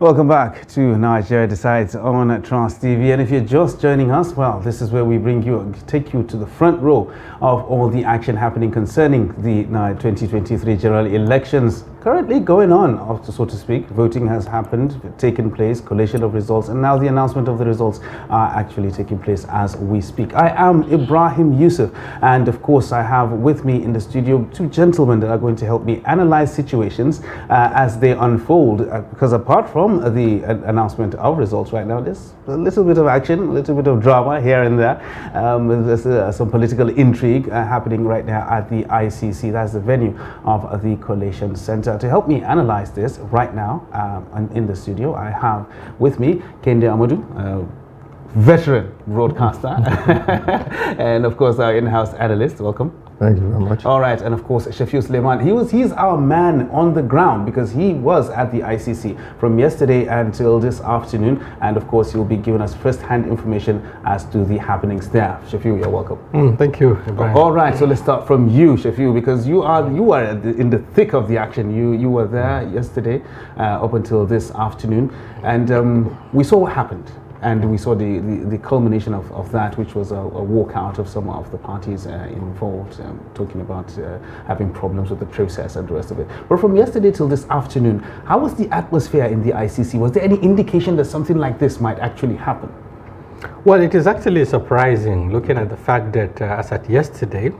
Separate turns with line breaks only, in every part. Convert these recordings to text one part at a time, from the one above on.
Welcome back to Nigeria Decides on Trans TV. And if you're just joining us, well, this is where we take you to the front row of all the action happening concerning the 2023 general elections currently going on, so to speak. Voting has taken place, collation of results, and now the announcement of the results are actually taking place as we speak. I am Ibrahim Yusuf, and of course I have with me in the studio two gentlemen that are going to help me analyze situations as they unfold, because apart from the announcement of results right now, there's a little bit of action, a little bit of drama here and there. There's some political intrigue happening right now at the ICC. That's the venue of the Collation Center. To help me analyze this right now in the studio, I have with me Kende Amadu, veteran broadcaster, and of course our in-house analyst. Welcome.
Thank you very much.
All right, and of course Shafiu Suleiman. He's our man on the ground because he was at the ICC from yesterday until this afternoon, and of course he'll be giving us first-hand information as to the happenings there. Shafiu, you're welcome.
Thank you, Ibrahim.
All right, so let's start from you, Shafiu, because you are in the thick of the action. You were there yesterday up until this afternoon, and we saw what happened. And we saw the culmination of that, which was a walkout of some of the parties involved, talking about having problems with the process and the rest of it. But from yesterday till this afternoon, how was the atmosphere in the ICC? Was there any indication that something like this might actually happen?
Well, it is actually surprising looking at the fact that as at yesterday,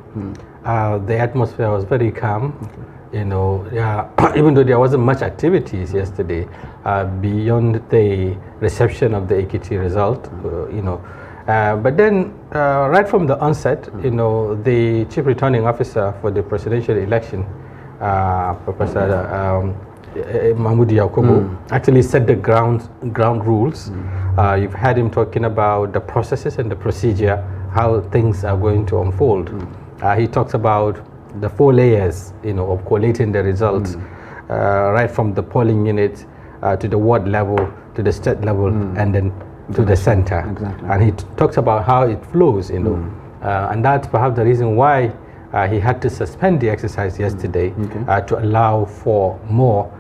the atmosphere was very calm.
Okay.
You know, even though there wasn't much activities yesterday, beyond the reception of the Ekiti result, but then right from the onset, the chief returning officer for the presidential election, Professor Mahmoud Yakubu, actually set the ground rules. You've heard him talking about the processes and the procedure, how things are going to unfold. He talks about the 4 layers, of collating the results, right from the polling unit to the ward level, to the state level, and then to the center.
Exactly.
And he talks about how it flows, and that's perhaps the reason why he had to suspend the exercise yesterday to allow for more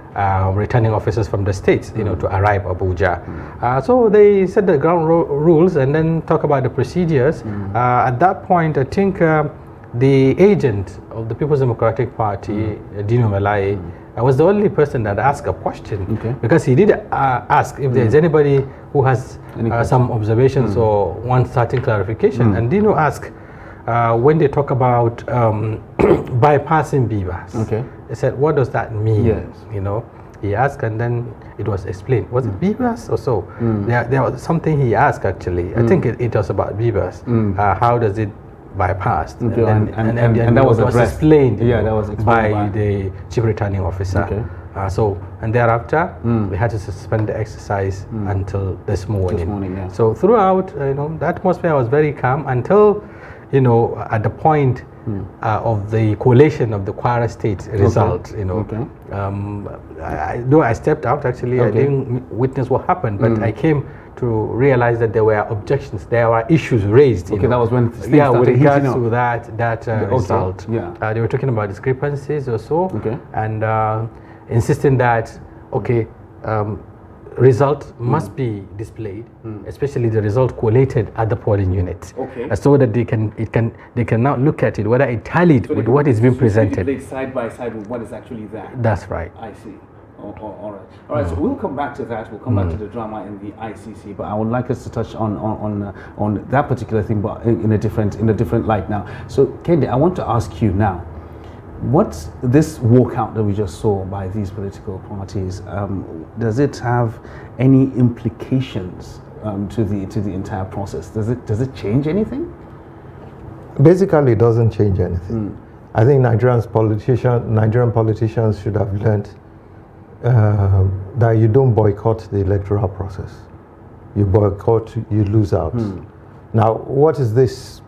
returning officers from the states, to arrive Abuja. So they set the ground rules and then talk about the procedures. At that point, I think the agent of the People's Democratic Party, Dino Melaye, was the only person that asked a question, because he did ask if there's anybody who has some observations or wants certain clarification. And Dino asked, when they talk about bypassing beavers, he said, what does that mean?
Yes.
He asked, and then it was explained. Was it beavers or so? There was something he asked, actually. I think it was about beavers. How does it bypassed, and that was explained, that was by the chief returning officer. And thereafter we had to suspend the exercise until this morning. So throughout, the atmosphere was very calm until, at the point of the collation of the Kwara State result. Though I stepped out, actually, I didn't witness what happened, but I came to realize that there were objections, there were issues raised.
That was when things
started with regards
heating
to that result. They were talking about discrepancies or so, and insisting that result must be displayed, especially the result collated at the polling unit, so that they can now look at it whether it tallied with what is being presented.
Side by side with what is actually there.
That's right.
I see. All right. So we'll come back to that. We'll come back to the drama in the ICC. But I would like us to touch on that particular thing, but in a different light now. So, Kende, I want to ask you now, what's this walkout that we just saw by these political parties? Does it have any implications to the entire process? Does it change anything?
Basically, it doesn't change anything. I think Nigerian politicians should have learned that you don't boycott the electoral process. You boycott, you lose out. Now, what is this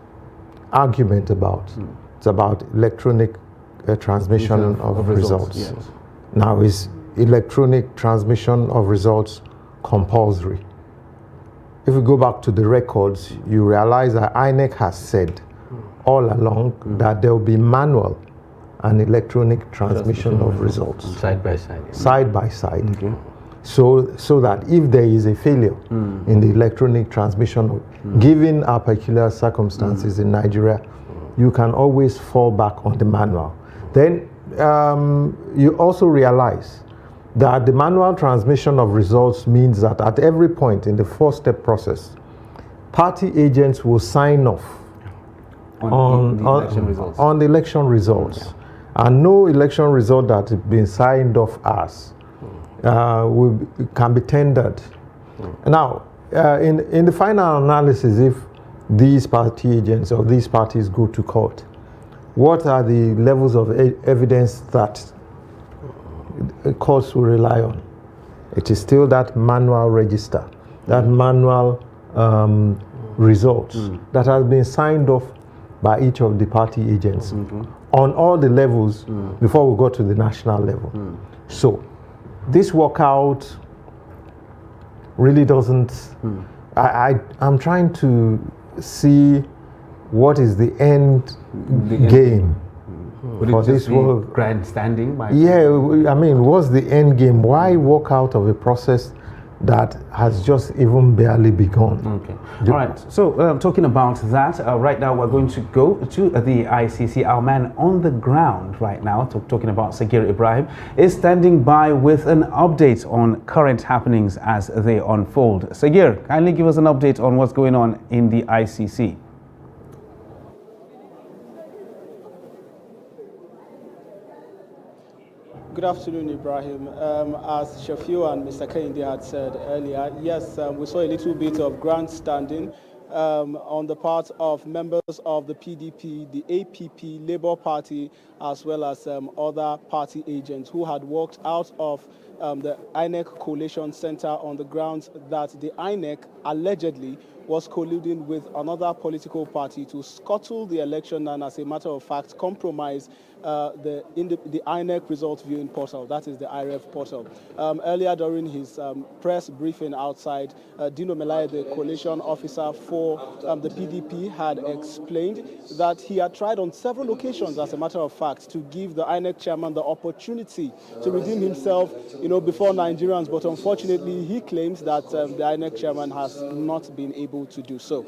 argument about? It's about electronic transmission of results.
Yes.
Now, is electronic transmission of results compulsory? If we go back to the records, you realize that INEC has said all along that there will be manual and electronic transmission of results.
Side by side.
Side by side. so that if there is a failure in the electronic transmission, given our peculiar circumstances in Nigeria, you can always fall back on the manual. Then you also realize that the manual transmission of results means that at every point in the four-step process, party agents will sign off on the election results. Yeah. And no election result that has been signed off as can be tendered. Now, in the final analysis, if these party agents or these parties go to court, what are the levels of evidence that courts will rely on? It is still that manual register, that manual results that has been signed off by each of the party agents on all the levels before we go to the national level. So this walkout really doesn't, I'm trying to see what is the end game.
Would it just be grandstanding?
Yeah, I mean, what's the end game? Why walk out of a process that has just even barely begun?
Okay. All right. So talking about that, right now we're going to go to the ICC. Our man on the ground right now, talking about Sagir Ibrahim, is standing by with an update on current happenings as they unfold. Sagir, kindly give us an update on what's going on in the ICC.
Good afternoon, Ibrahim. As Shafiu and Mr. Kehinde had said earlier, yes, we saw a little bit of grandstanding on the part of members of the PDP, the APP, Labour Party, as well as other party agents who had walked out of the INEC Coalition Center on the grounds that the INEC allegedly was colluding with another political party to scuttle the election and, as a matter of fact, compromise the INEC results viewing portal, that is the IREV portal. Earlier during his press briefing outside, Dino Melaye, the coalition officer for the PDP, had explained that he had tried on several occasions, as a matter of fact, to give the INEC chairman the opportunity to redeem himself, before Nigerians, but unfortunately he claims that the INEC chairman has not been able to do so.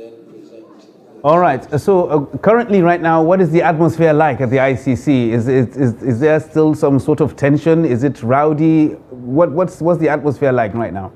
All right. So currently, right now, what is the atmosphere like at the ICC? Is there still some sort of tension? Is it rowdy? What's the atmosphere like right now?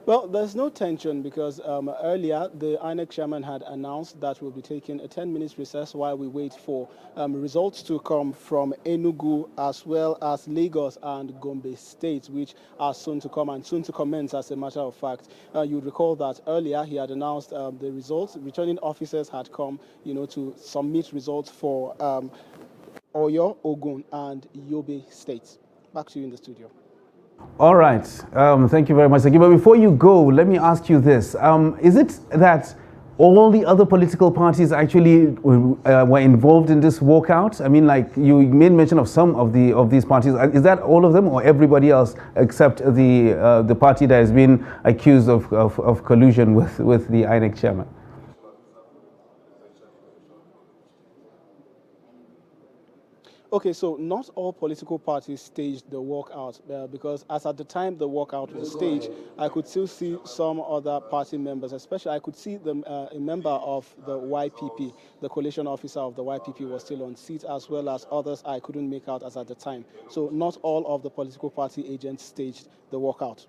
Well, there's no tension because earlier the INEC chairman had announced that we'll be taking a 10-minute recess while we wait for results to come from Enugu as well as Lagos and Gombe states, which are soon to come and soon to commence, as a matter of fact. You recall that earlier he had announced the results. Returning officers had come, to submit results for Oyo, Ogun, and Yobe states. Back to you in the studio.
All right. Thank you very much, Sagir. But before you go, let me ask you this. Is it that all the other political parties actually were involved in this walkout? I mean, like you made mention of some of these parties. Is that all of them or everybody else except the party that has been accused of collusion with the INEC chairman?
Okay, so not all political parties staged the walkout because as at the time the walkout was staged, I could still see some other party members, especially I could see a member of the YPP, the coalition officer of the YPP was still on seat, as well as others I couldn't make out as at the time. So not all of the political party agents staged the walkout.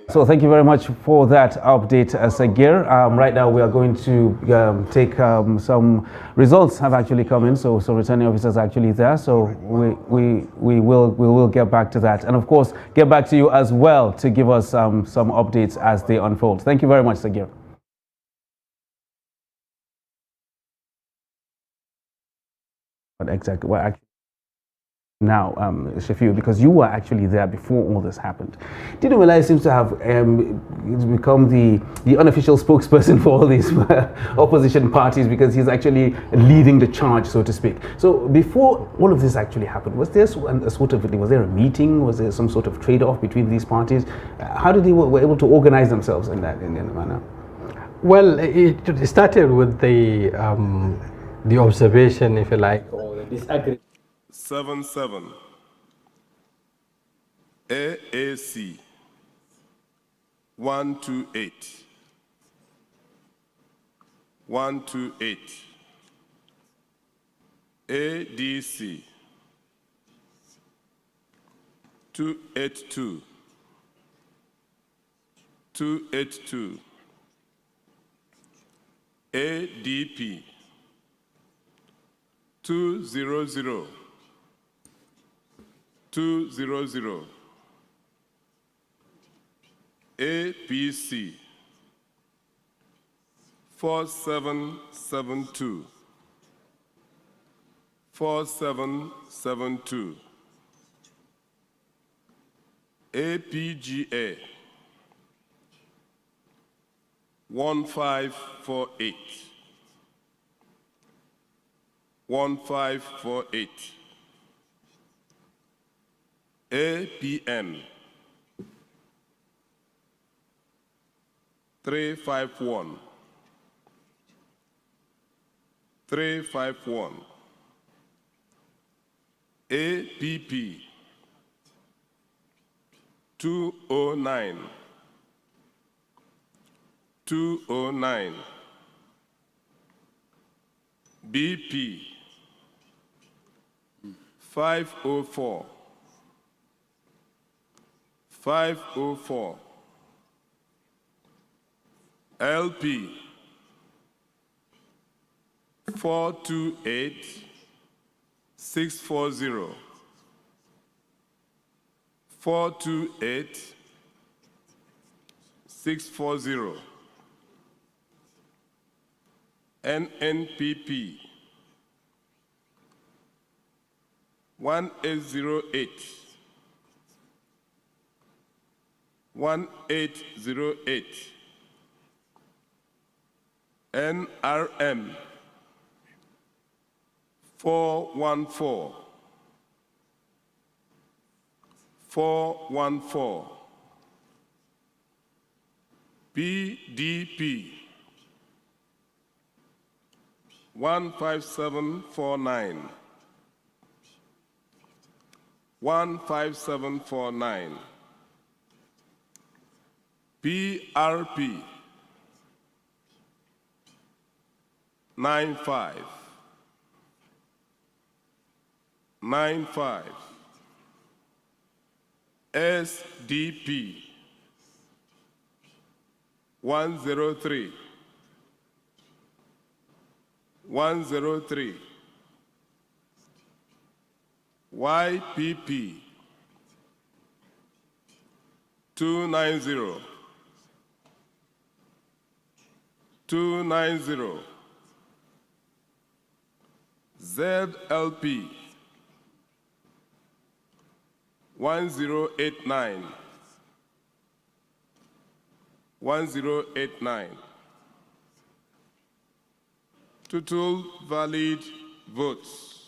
So thank you very much for that update, Sagir. Right now we are going to take some results have actually come in. So returning officers are actually there. So we will get back to that, and of course get back to you as well to give us some updates as they unfold. Thank you very much, Sagir. But exactly what actually. Now, Shafiu, because you were actually there before all this happened. Dino Melaye seems to have become the unofficial spokesperson for all these opposition parties because he's actually leading the charge, so to speak. So before all of this actually happened, was there a sort of, was there a meeting? Was there some sort of trade-off between these parties? How did they were able to organize themselves in that manner?
Well, it started with the observation, if you like, or the disagreement
77. AAC 128. 128. ADC 282. 282. ADP 200. 200. APC 4772. 4772. APGA 1548. 1548. APM 351. 351. APP 209. 209. BP 504. 504. LP 428 640. 428 640. NNPP 1808. 1808. NRM 414. 414. BDP 15749. 15749. PRP 95. 95. SDP 103. 103. YPP 290. 290. ZLP 1089. 1089. Total valid votes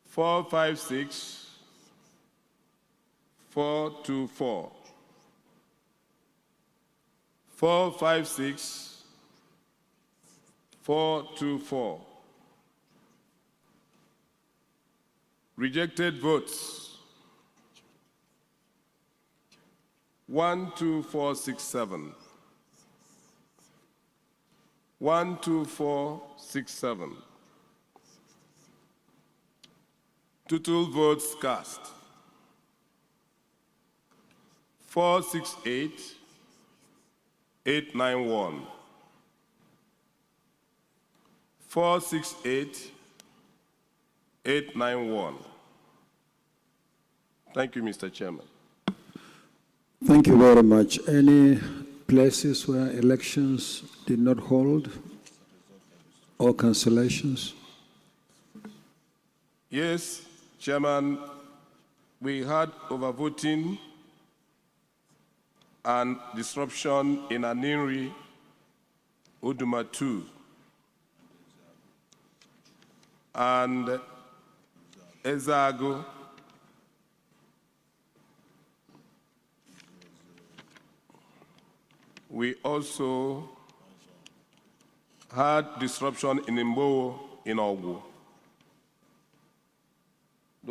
456 424. 456 424. Rejected votes 12467. 12467. Total votes cast 468 891. 468 891. Thank you, Mr. Chairman.
Thank you very much. Any places where elections did not hold or cancellations?
Yes, Chairman, we had overvoting and disruption in Aninri, Uduma 2, and Ezago. We also had disruption in Imbo in Ogu.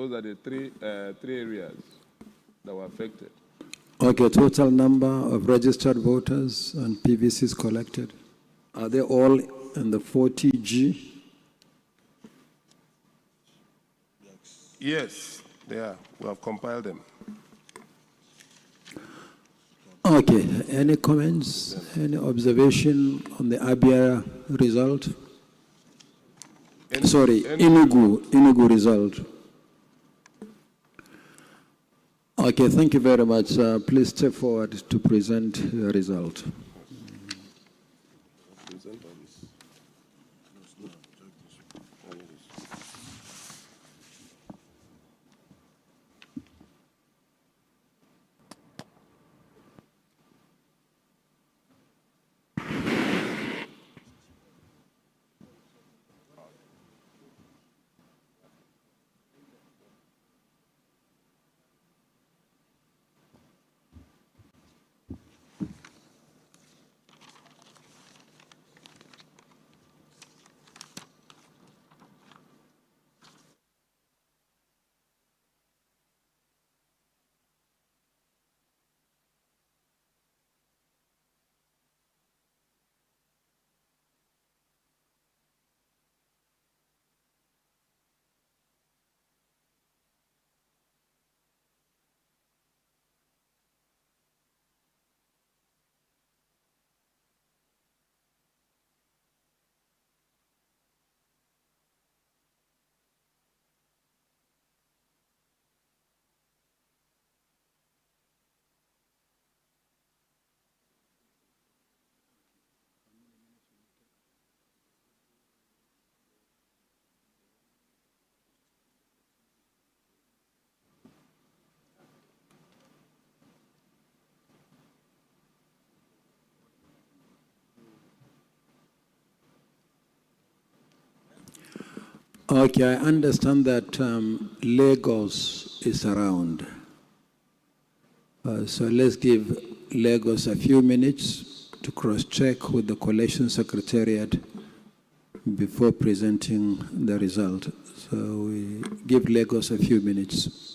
Those are the three areas that were affected.
Okay, total number of registered voters and PVCs collected. Are they all in the 40G?
Yes, they are. We have compiled them.
Okay, any comments, any observation on the Abia result? Sorry, Enugu result. Okay, thank you very much. Please step forward to present your result. Okay, I understand that Lagos is around. So let's give Lagos a few minutes to cross-check with the Coalition Secretariat before presenting the result. So we give Lagos a few minutes.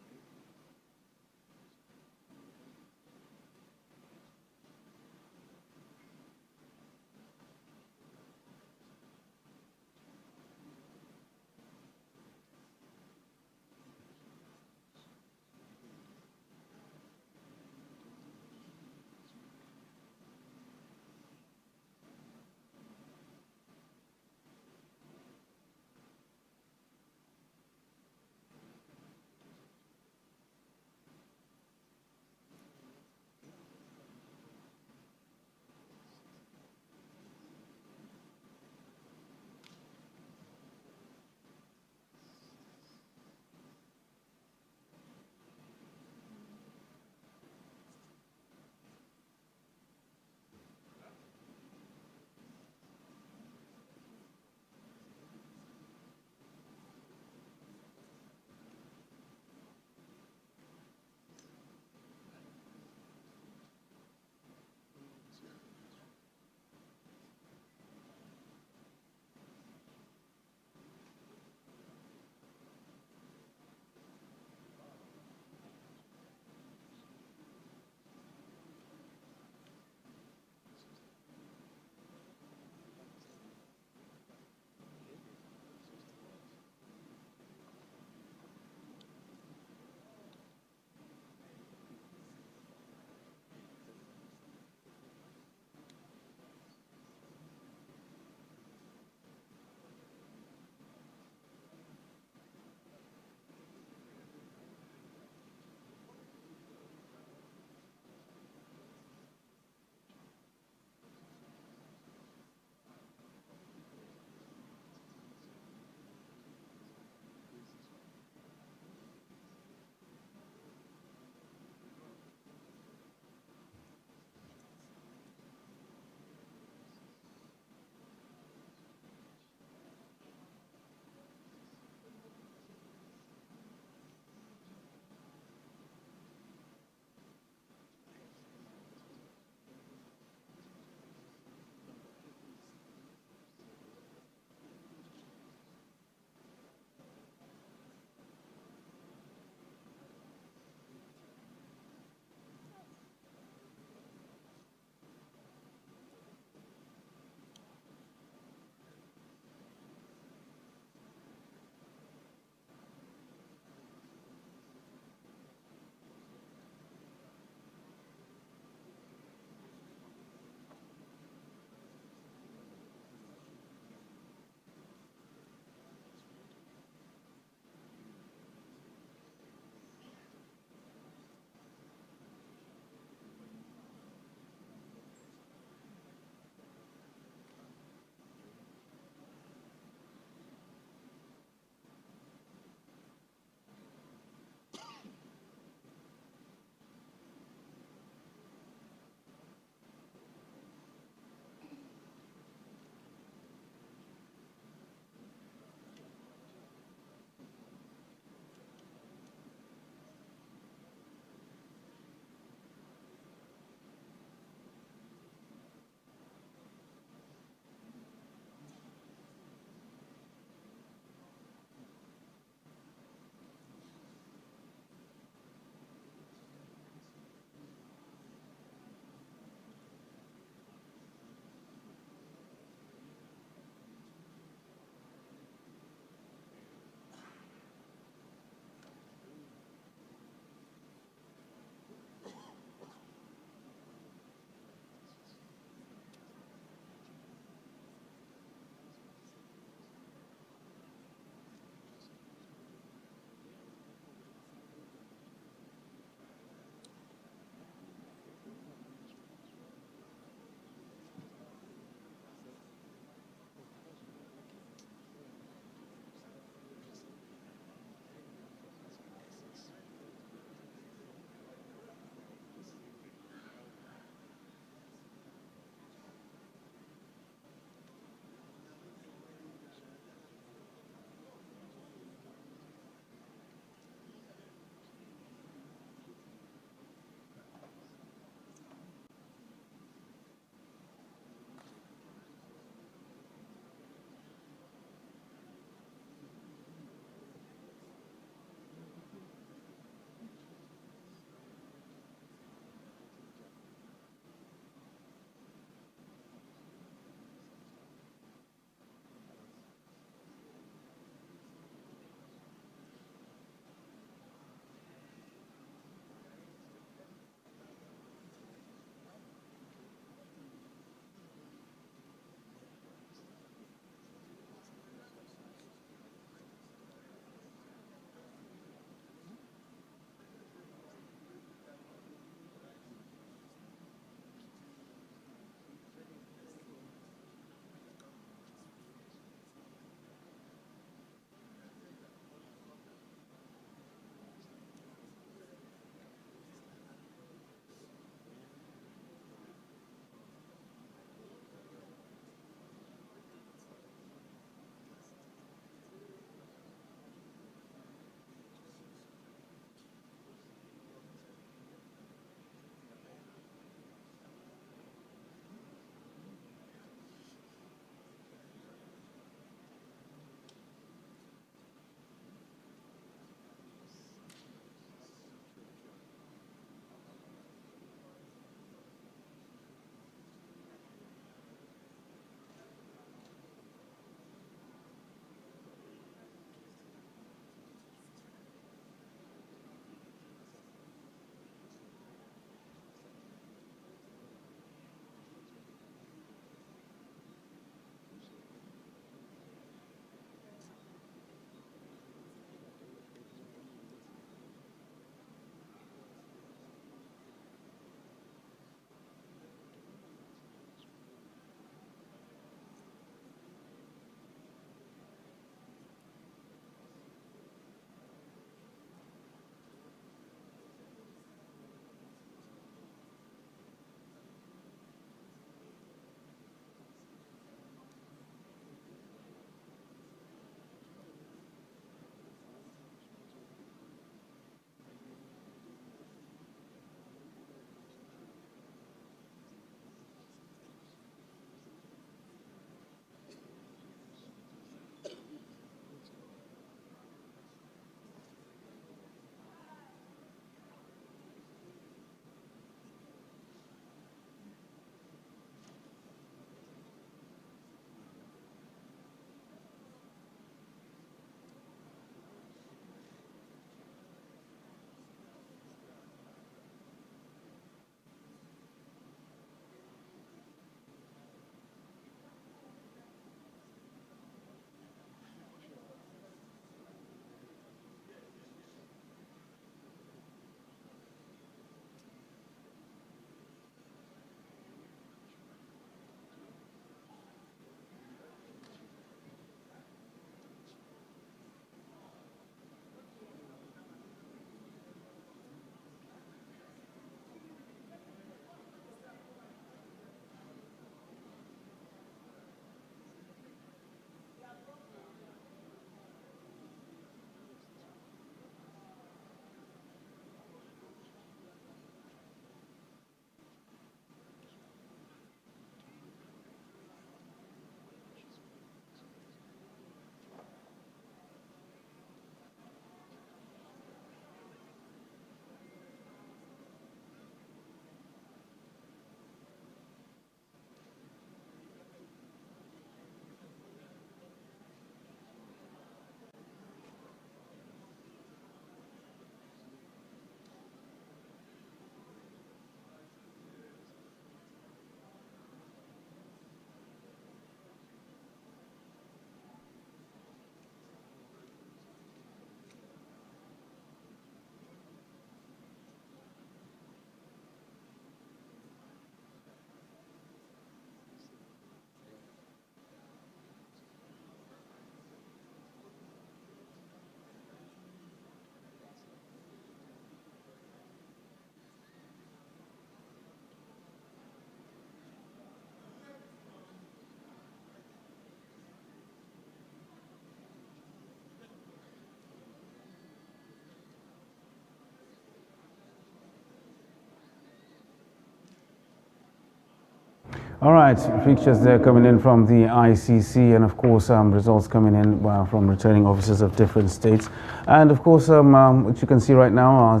All right, pictures there coming in from the ICC, and of course results coming in from returning officers of different states. And of course what you can see right now are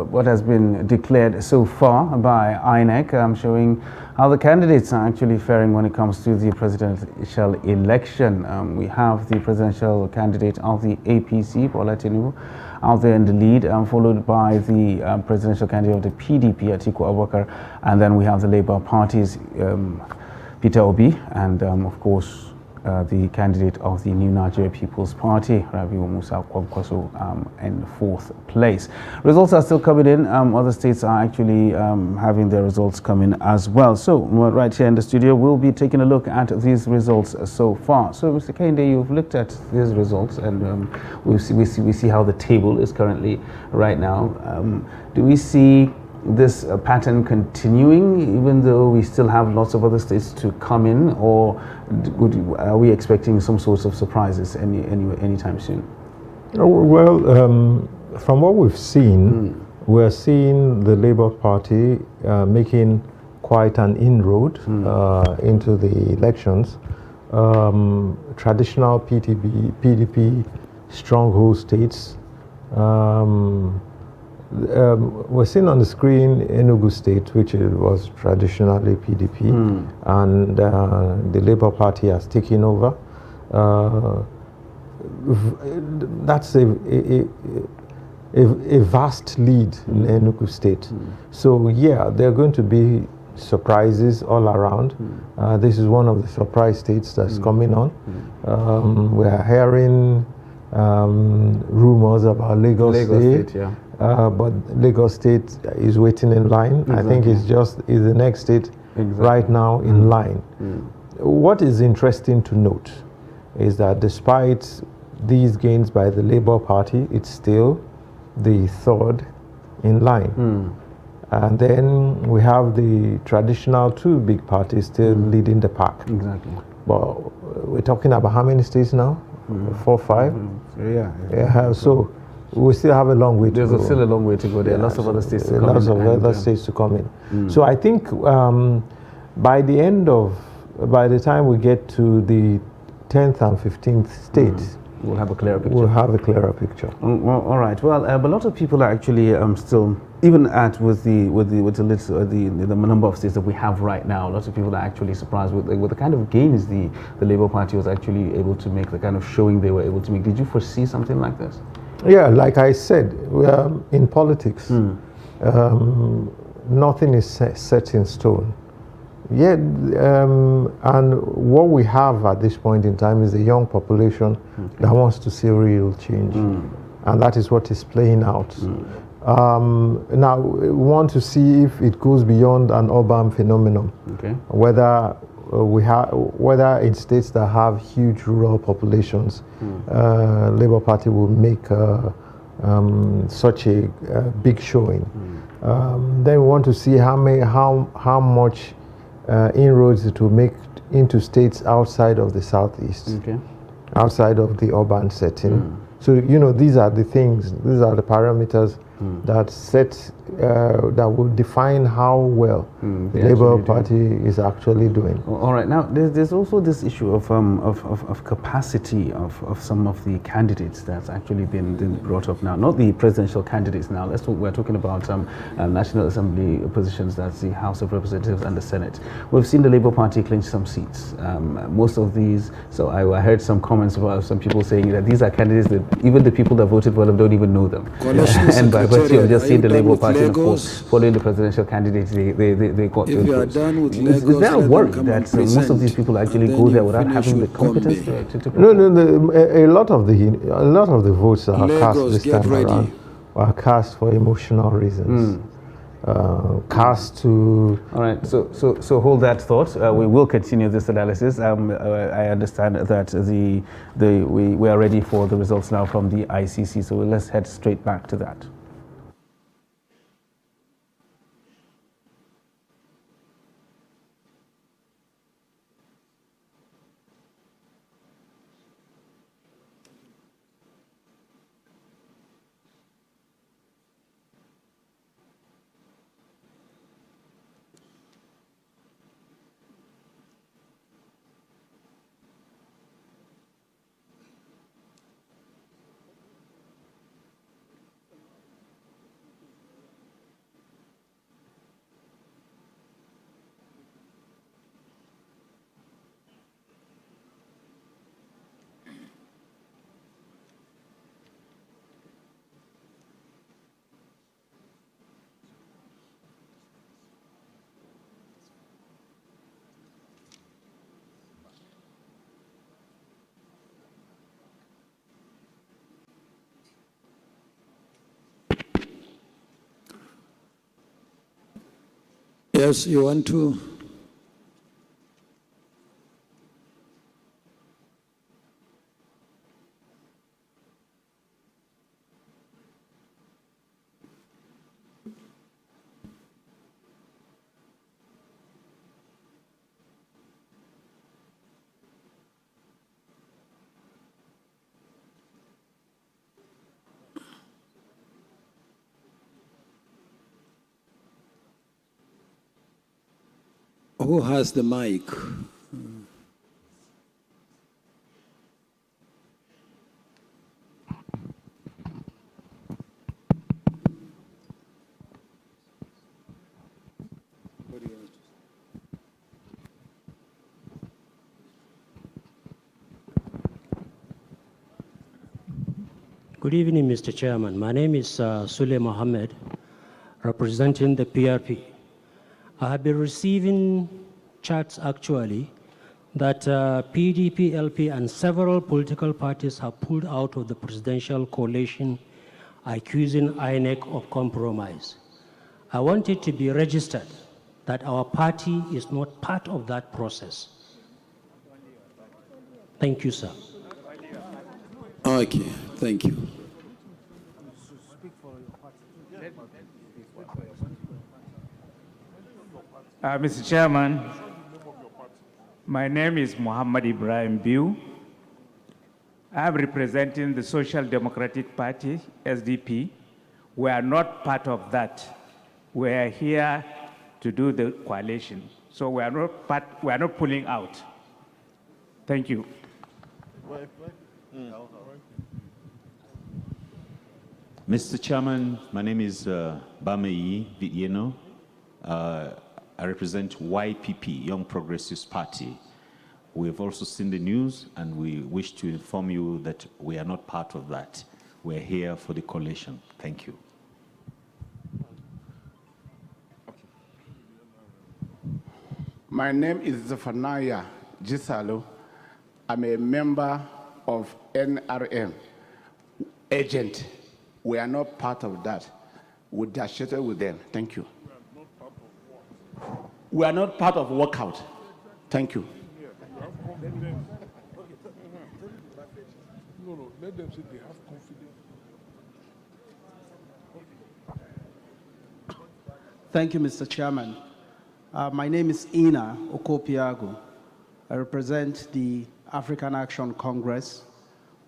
what has been declared so far by INEC, showing how the candidates are actually faring when it comes to the presidential election. We have the presidential candidate of the APC, Bola Tinubu, out there in the lead, followed by the presidential candidate of the PDP, Atiku Abubakar, and then we have the Labour Party's Peter Obi, and of course the candidate of the New Nigeria People's Party, Rabiu Musa Kwankwaso, in fourth place. Results are still coming in. Other states are actually having their results come in as well. So right here in the studio, we'll be taking a look at these results so far. So Mr. Kehinde, you've looked at these results, and we see how the table is currently right now. Do we see this pattern continuing, even though we still have lots of other states to come in, or are we expecting some sorts of surprises anytime soon?
Well, from what we've seen, we're seeing the Labour Party making quite an inroad into the elections. Traditional PDP stronghold states. We're seeing on the screen Enugu State, which was traditionally PDP, and the Labour Party has taken over. That's a vast lead in Enugu State. So yeah, there are going to be surprises all around. This is one of the surprise states that's coming on. We are hearing rumors about Lagos State.
Yeah.
But Lagos State is waiting in line. Exactly. I think it's the next state right now in line. What is interesting to note is that despite these gains by the Labour Party, it's still the third in line. And then we have the traditional two big parties still leading the pack.
Exactly.
But we're talking about how many states now? 4, 5? Yeah. So we still have a long way to go.
There's still a long way to go. There are lots of other states to come in.
Lots of other states to come in. So I think by the time we get to the 10th and 15th states,
we'll have a clearer picture.
We'll have a clearer picture.
Well, all right. Well, but a lot of people are actually still, even with the number of states that we have right now, lots of people are actually surprised with the kind of gains the Labour Party was actually able to make, the kind of showing they were able to make. Did you foresee something like this?
Yeah, like I said, in politics, nothing is set in stone. Yeah, and what we have at this point in time is a young population that wants to see real change, and that is what is playing out. Now, we want to see if it goes beyond an urban phenomenon. Okay. Whether in states that have huge rural populations, Labour Party will make such a big showing. Then we want to see how much inroads it will make into states outside of the southeast, outside of the urban setting. So these are the things, these are the parameters that will define how well the Labour Party is actually doing.
All right. Now, there's also this issue of capacity of some of the candidates that's actually been brought up now. Not the presidential candidates now. We're talking about National Assembly positions, that's the House of Representatives and the Senate. We've seen the Labour Party clinch some seats. Most of these, so I heard some comments about some people saying that these are candidates that even the people that voted for them don't even know them. And by virtue of just seeing the Labour Party, of course, following the presidential candidates, they got to it. Is there a worry that most of these people actually go there without having the competence to
No. A lot of the votes are cast this time around are cast for emotional reasons. Cast to.
All right. So hold that thought. We will continue this analysis. I understand that we are ready for the results now from the ICC. So let's head straight back to that.
Yes, you want to? Who has the mic?
Good evening, Mr. Chairman. My name is Sule Mohammed, representing the PRP. I have been receiving chats actually that PDP, LP, and several political parties have pulled out of the presidential coalition, accusing INEC of compromise. I want it to be registered that our party is not part of that process. Thank you, sir.
Okay, thank you.
Mr. Chairman, my name is Muhammad Ibrahim Biu. I'm representing the Social Democratic Party, SDP. We are not part of that. We are here to do the coalition. So we are not pulling out. Thank you.
Mr. Chairman, my name is Bameyi Vidieno. I represent YPP, Young Progressives Party. We have also seen the news, and we wish to inform you that we are not part of that. We're here for the coalition. Thank you.
My name is Zephaniah Gisalo. I'm a member of NRM, agent. We are not part of that. We associated with them. Thank you. We are not part of walkout. Thank you.
No, let them say they have confidence.
Thank you, Mr. Chairman. My name is Ina Okopiago. I represent the African Action Congress.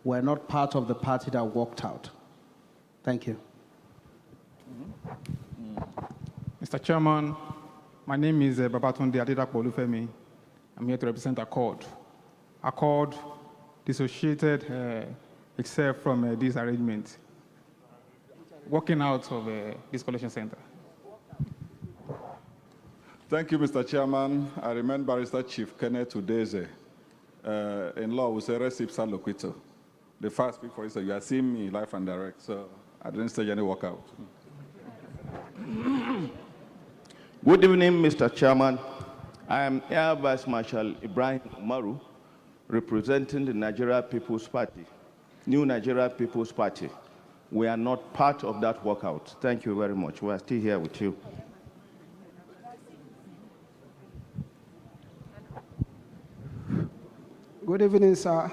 We're not part of the party that walked out. Thank you.
Mr. Chairman, my name is Babatunde Adedapo Olufemi. I'm here to represent Accord. Accord dissociated itself from this arrangement, walking out of this collection center.
Thank you, Mr. Chairman. I remain Barrister Chief Kenneth Udeze. In law, we say res ipsa loquitur. The first speak for you, so you are seeing me live and direct, so I didn't stage any walkout.
Good evening, Mr. Chairman. I am Air Vice Marshal Ibrahim Umaru, representing the Nigeria People's Party, New Nigeria People's Party. We are not part of that walkout. Thank you very much. We are still here with you.
Good evening, sir.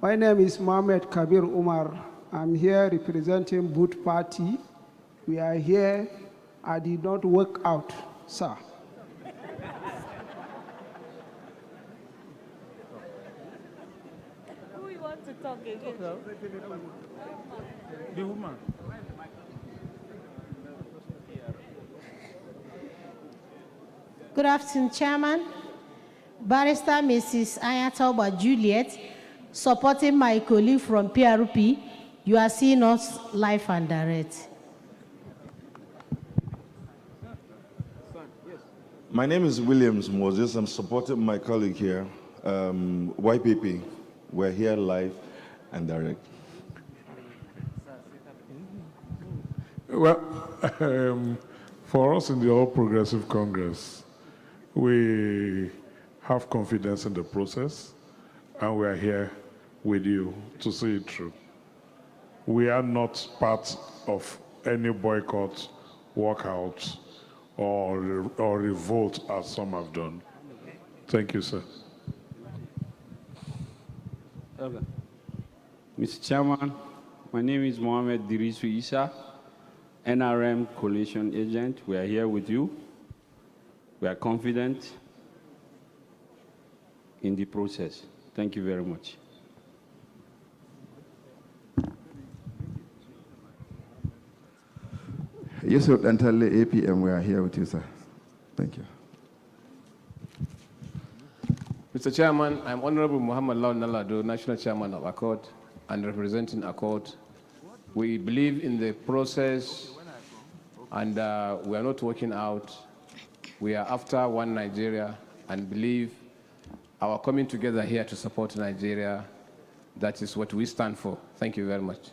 My name is Mohamed Kabir Umar. I'm here representing Boot Party. We are here. I did not work out, sir.
Who you want to talk again?
The woman.
Good afternoon, Chairman. Barrister Mrs. Ayatoba Juliet, supporting my colleague from PRP. You are seeing us live and direct.
My name is Williams Moses. I'm supporting my colleague here, YPP. We're here live and direct.
Well, for us in the All Progressive Congress, we have confidence in the process, and we are here with you to see it through. We are not part of any boycott, walkout, or revolt as some have done. Thank you, sir.
Okay. Mr. Chairman, my name is Mohamed Dirisu Isa, NRM coalition agent. We are here with you. We are confident in the process. Thank you very much.
Yusuf Dantale, APM, we are here with you, sir. Thank you.
Mr. Chairman, I'm Honorable Muhammad Law Nalado, National Chairman of Accord and representing Accord. We believe in the process and we are not working out. We are after one Nigeria and believe our coming together here to support Nigeria, that is what we stand for. Thank you very much.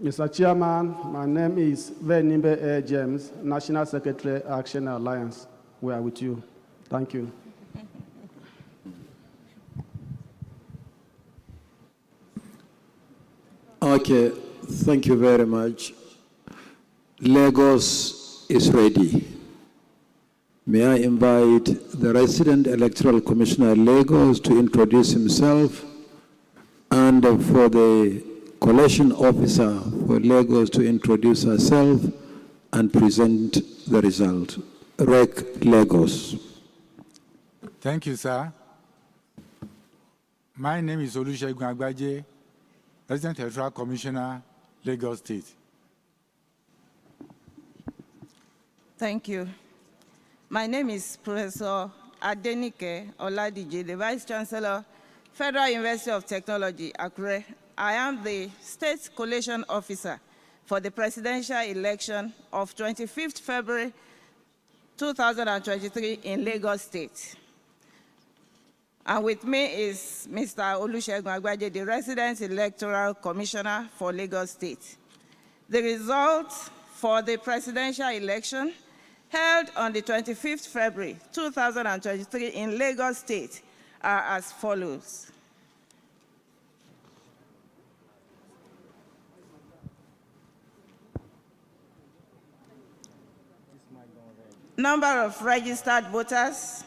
Mr. Chairman, my name is Venimbe James, National Secretary, Action Alliance. We are with you. Thank you.
Okay, thank you very much. Lagos is ready. May I invite the resident electoral commissioner of Lagos to introduce himself, and for the collation officer for Lagos to introduce herself and present the result. Rec Lagos.
Thank you, sir. My name is Olusegun Agbaje, Resident Electoral Commissioner, Lagos State.
Thank you. My name is Professor Adenike Oladije, the Vice Chancellor, Federal University of Technology, Akure. I am the State Collation Officer for the presidential election of 25th February 2023 in Lagos State. And with me is Mr. Olusegun Agbaje, the Resident Electoral Commissioner for Lagos State. The results for the presidential election held on the 25th February 2023 in Lagos State are as follows. Number of registered voters,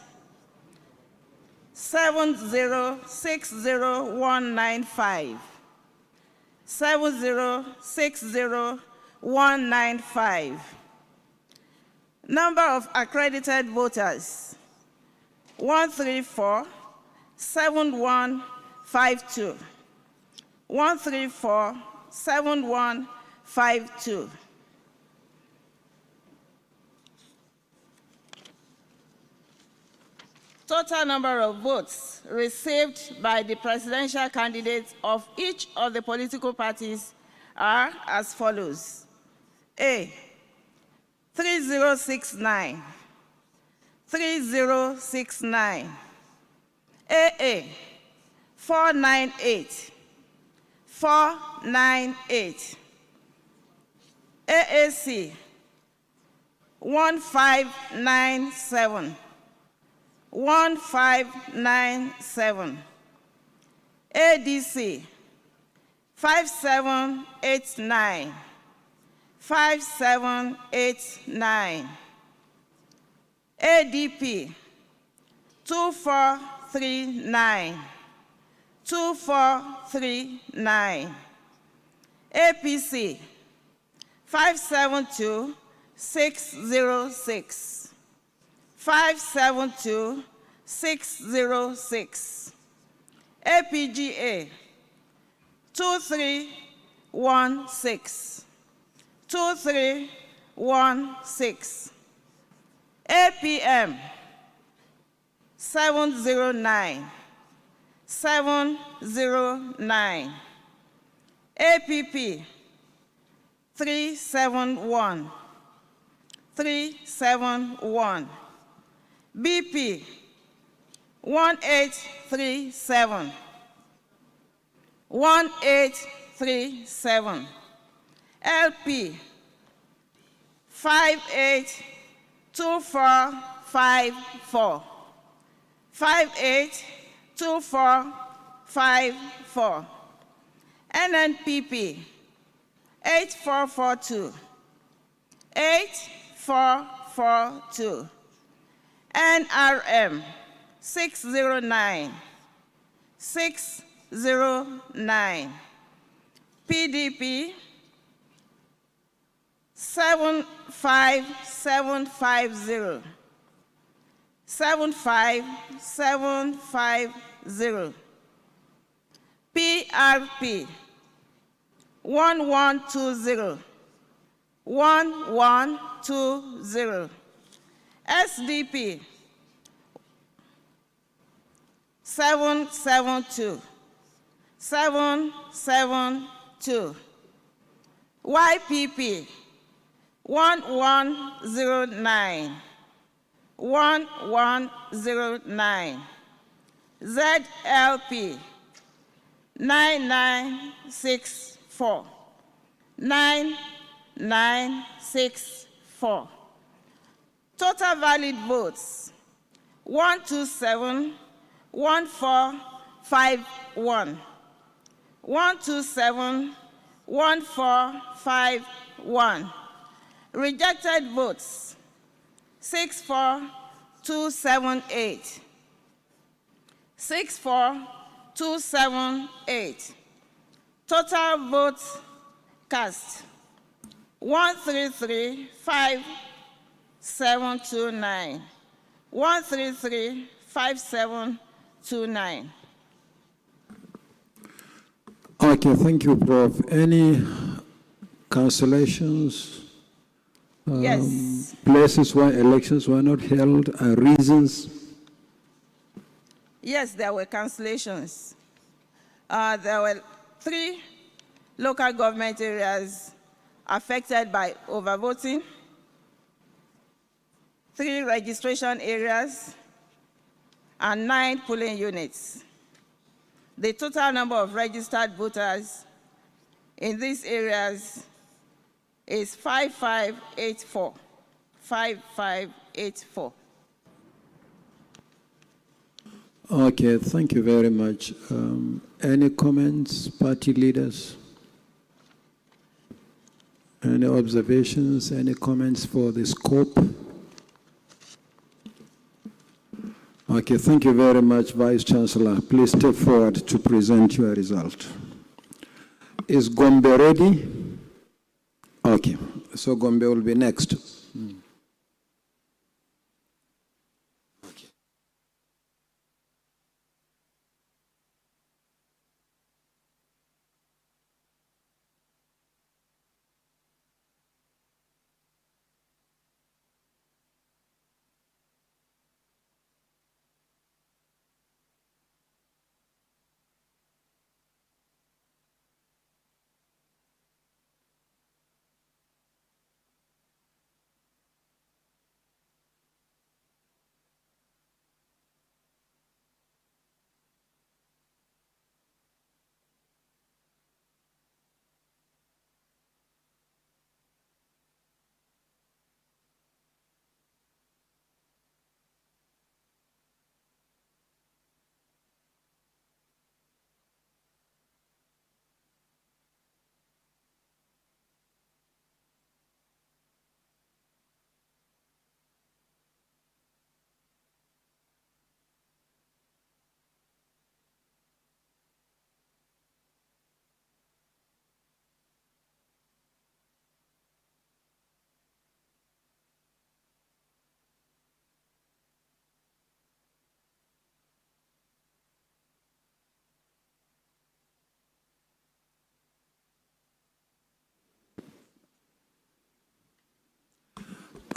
7060195. 7060195. Number of accredited voters, 1347152. 1347152. Total number of votes received by the presidential candidates of each of the political parties are as follows. A, 3069. 3069. AA, 498. 498. AAC, 1597. 1597. ADC, 5789. 5789. ADP, 2439. 2439. APC, 572606. 572606. APGA, 2316. 2316. APM, 709. 709. APP, 371. 371. BP, 1837. 1837. LP, 582454. 582454. 54. NNPP 8442. 8442. NRM 609. 609. PDP 75750. 75750. PRP 1120. 1120. SDP 772. 772. YPP 1109. 1109. ZLP 9964. 9964. Total valid votes 1271451. 1271451. Rejected votes 64278. 64278. Total votes cast 1335729. 1335729.
Okay, thank you, Prof. Any cancellations?
Yes.
Places where elections were not held, reasons?
Yes, there were cancellations. There were 3 local government areas affected by overvoting, 3 registration areas, and 9 polling units. The total number of registered voters in these areas is 5584. 5584.
Okay, thank you very much. Any comments, party leaders? Any observations, any comments for the scope? Okay, thank you very much, Vice Chancellor. Please step forward to present your result. Is Gombe ready? Okay, so Gombe will be next.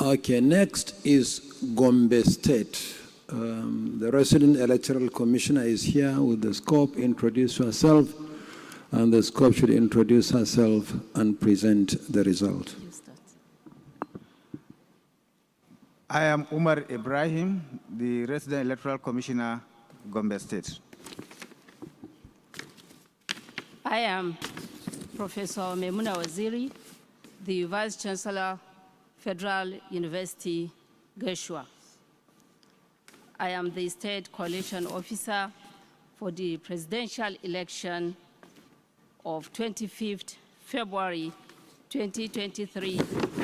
Okay, next is Gombe State. The resident electoral commissioner is here with the scope. Introduce herself, and the scope should introduce herself and present the result.
I am Umar Ibrahim, the resident electoral commissioner, Gombe State.
I am Professor Memuna Waziri, the Vice Chancellor, Federal University, Geshua. I am the State Coalition Officer for the presidential election of 25th February 2023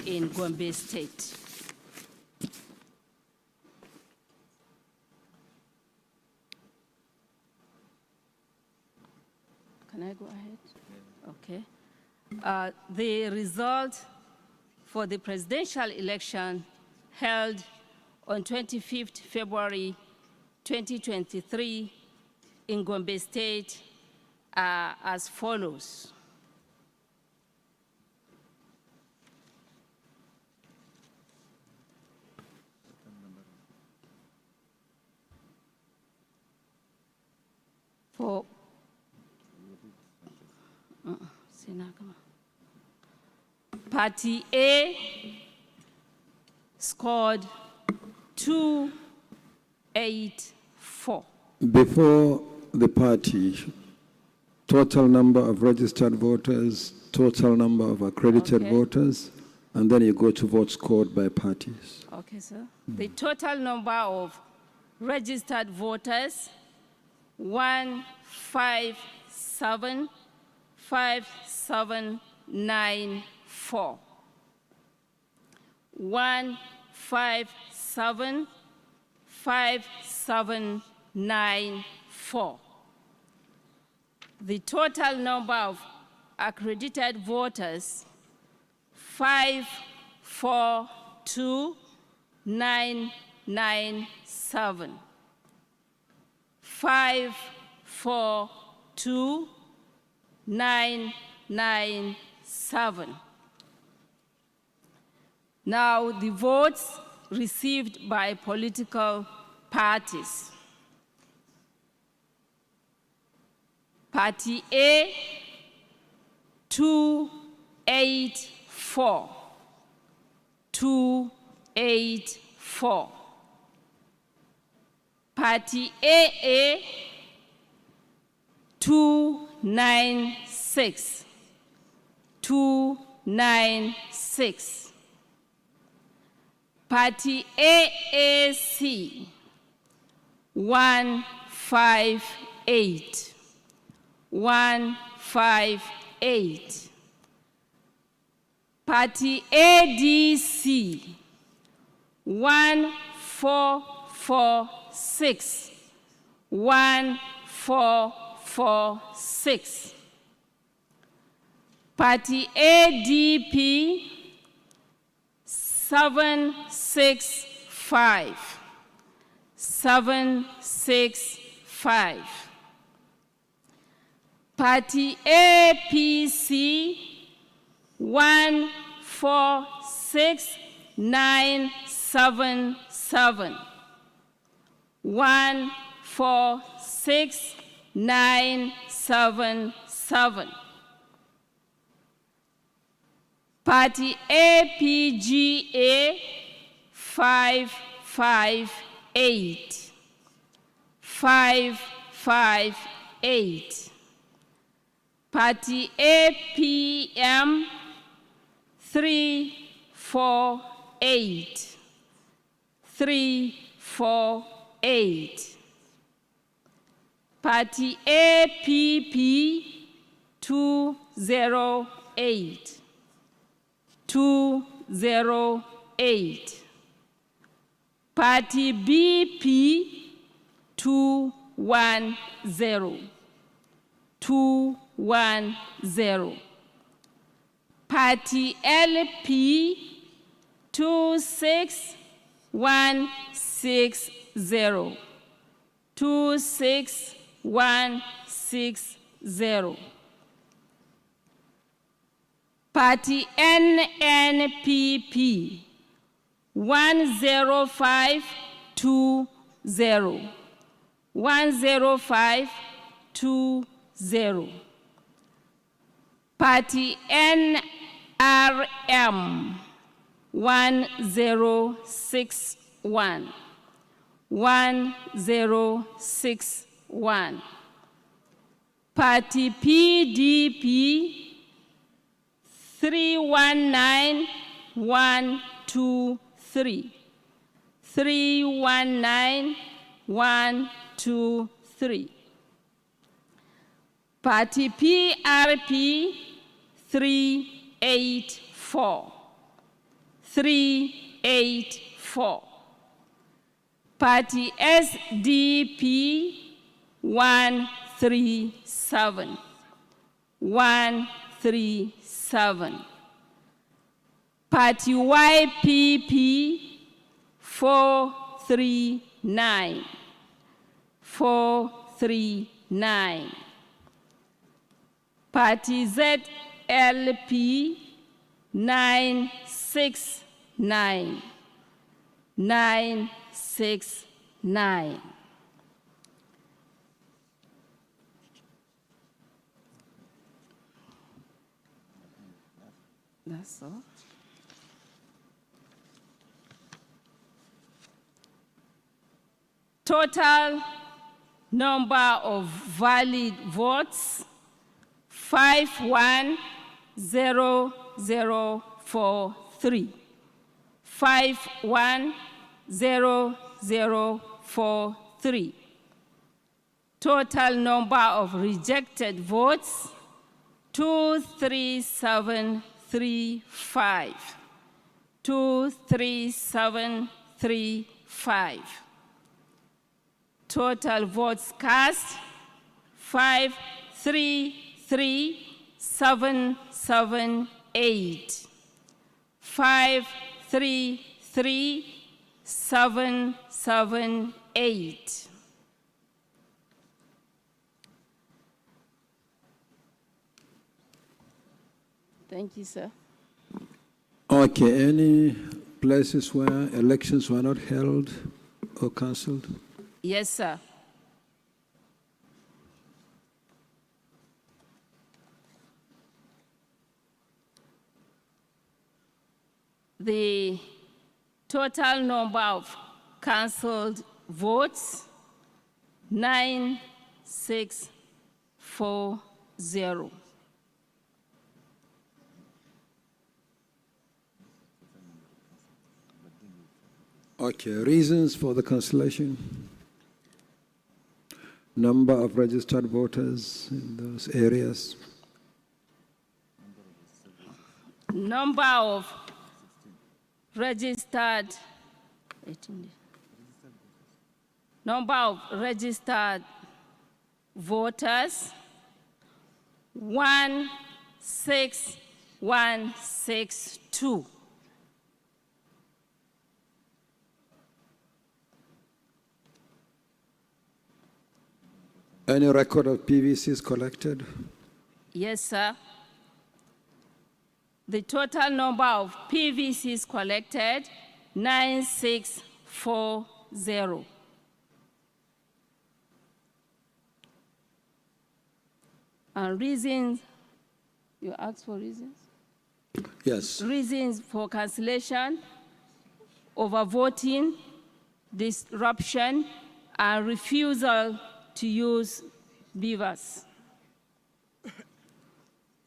in Gombe State. Can I go ahead? Okay. The result for the presidential election held on 25th February 2023 in Gombe State are as follows. For Party A scored 284.
Before the party, total number of registered voters, total number of accredited voters, and then you go to votes scored by parties.
Okay, sir. The total number of registered voters, 157,5794. 157,5794. The total number of accredited voters, 542,997. 542,997. Now, the votes received by political parties. Party A, 284. 284. Party AA, 296. 296. Party AAC, 158. 158. Party ADC, 1446. 1446. Party ADP, 765. 765. Party APC, 146,977. 146,977. Party APGA, 558. 558. Party APM, 348. 348. Party APP, 208. 208. Party BP, 210. 210. Party LP, 26160. 26160. Party NNPP, 10520. 10520. Party NRM, 1061. 1061. Party PDP, 319123. 319123. Party PRP 384. 384. Party SDP 137. 137. Party YPP 439. 439. Party ZLP 969. 969. That's all. Total number of valid votes 510043. 510043. Total number of rejected votes 23735. 23735. Total votes cast 533778. 533778. Thank you, sir.
Okay, any places where elections were not held or cancelled?
Yes, sir. The total number of cancelled votes 9640.
Okay, reasons for the cancellation? Number of registered voters in those areas?
Number of registered, 18, number of registered voters 16162.
Any record of PVCs collected?
Yes, sir. The total number of PVCs collected 9640. And reasons, you asked for reasons?
Yes.
Reasons for cancellation, overvoting, disruption, and refusal to use beavers.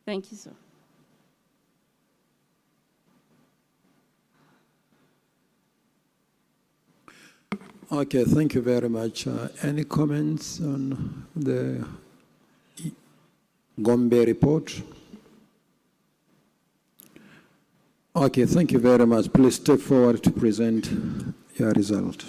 Thank you, sir.
Okay, thank you very much. Any comments on the Gombe report? Okay, thank you very much. Please step forward to present your result.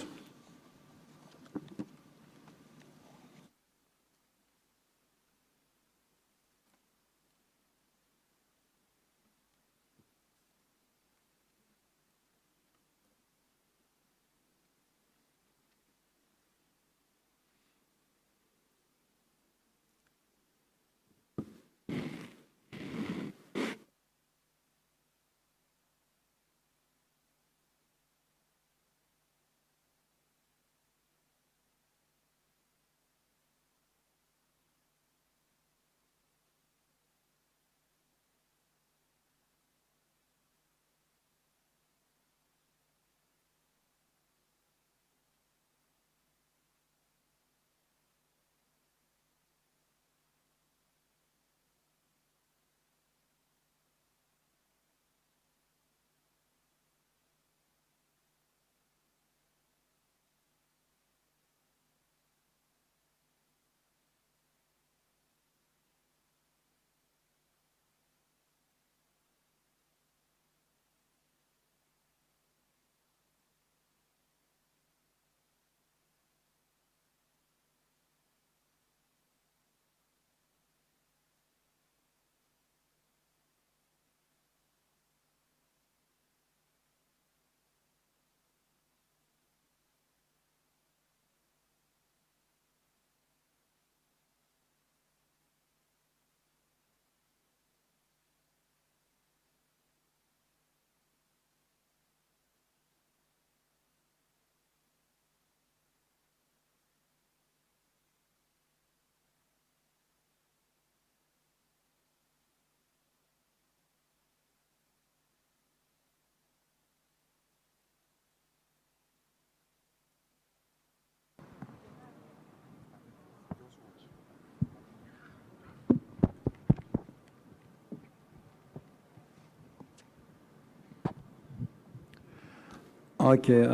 Okay,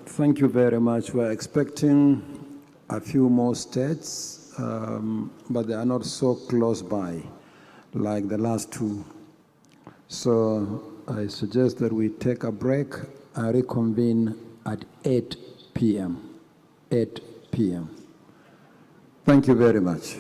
thank you very much. We're expecting a few more states, but they are not so close by like the last two. So I suggest that we take a break and reconvene at 8 p.m. 8 p.m. Thank you very much.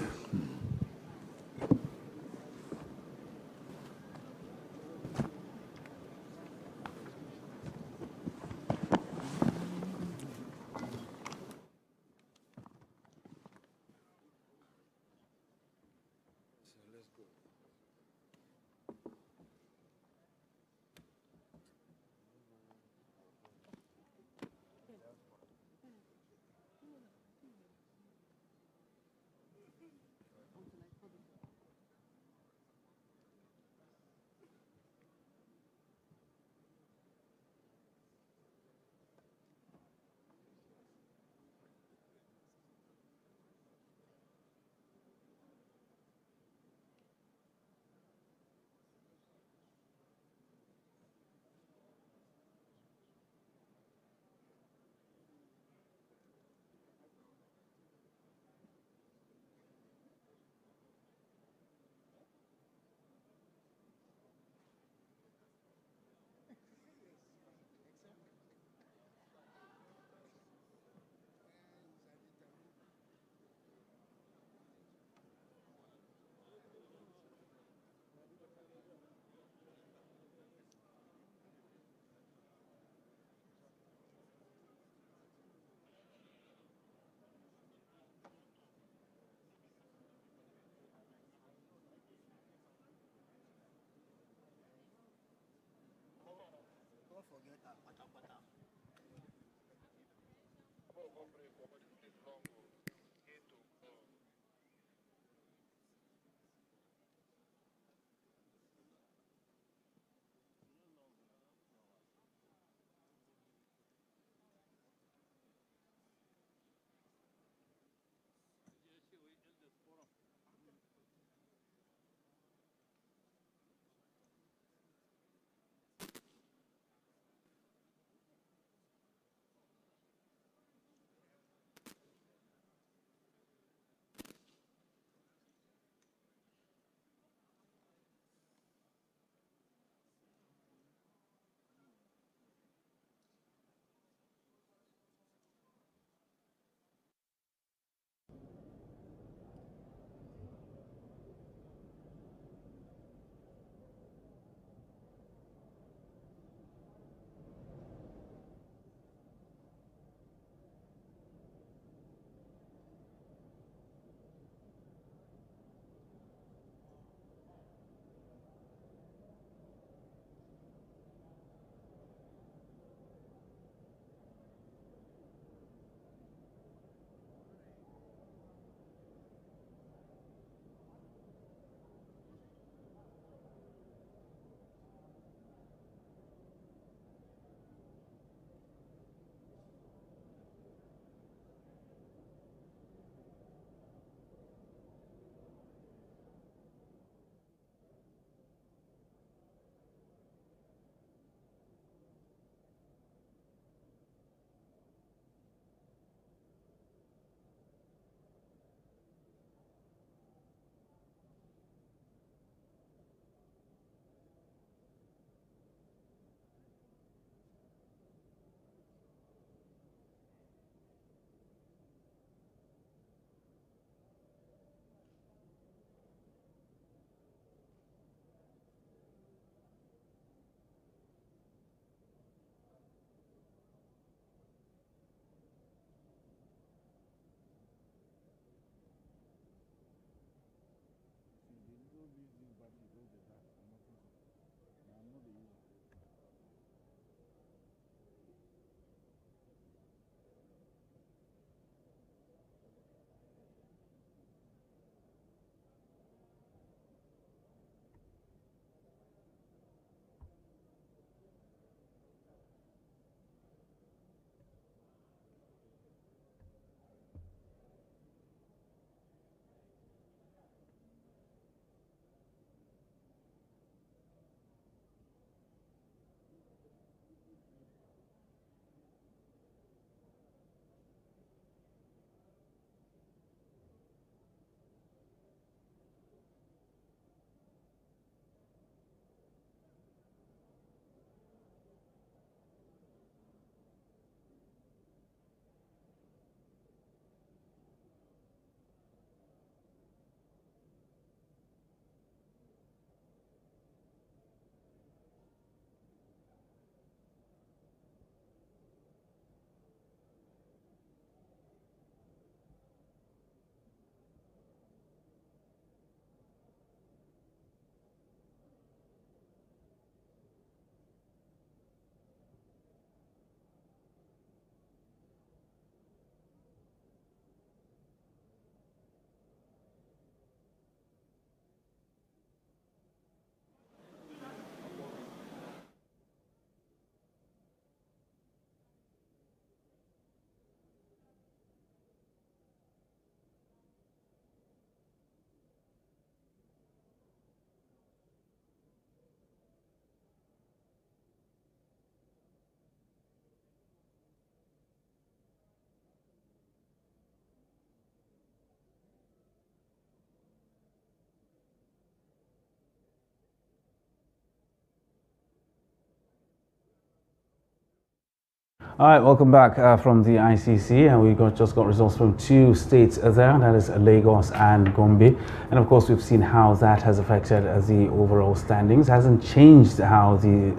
All right, welcome back from the ICC, and we just got results from 2 states there, that is Lagos and Gombe, and of course we've seen how that has affected the overall standings. It hasn't changed how the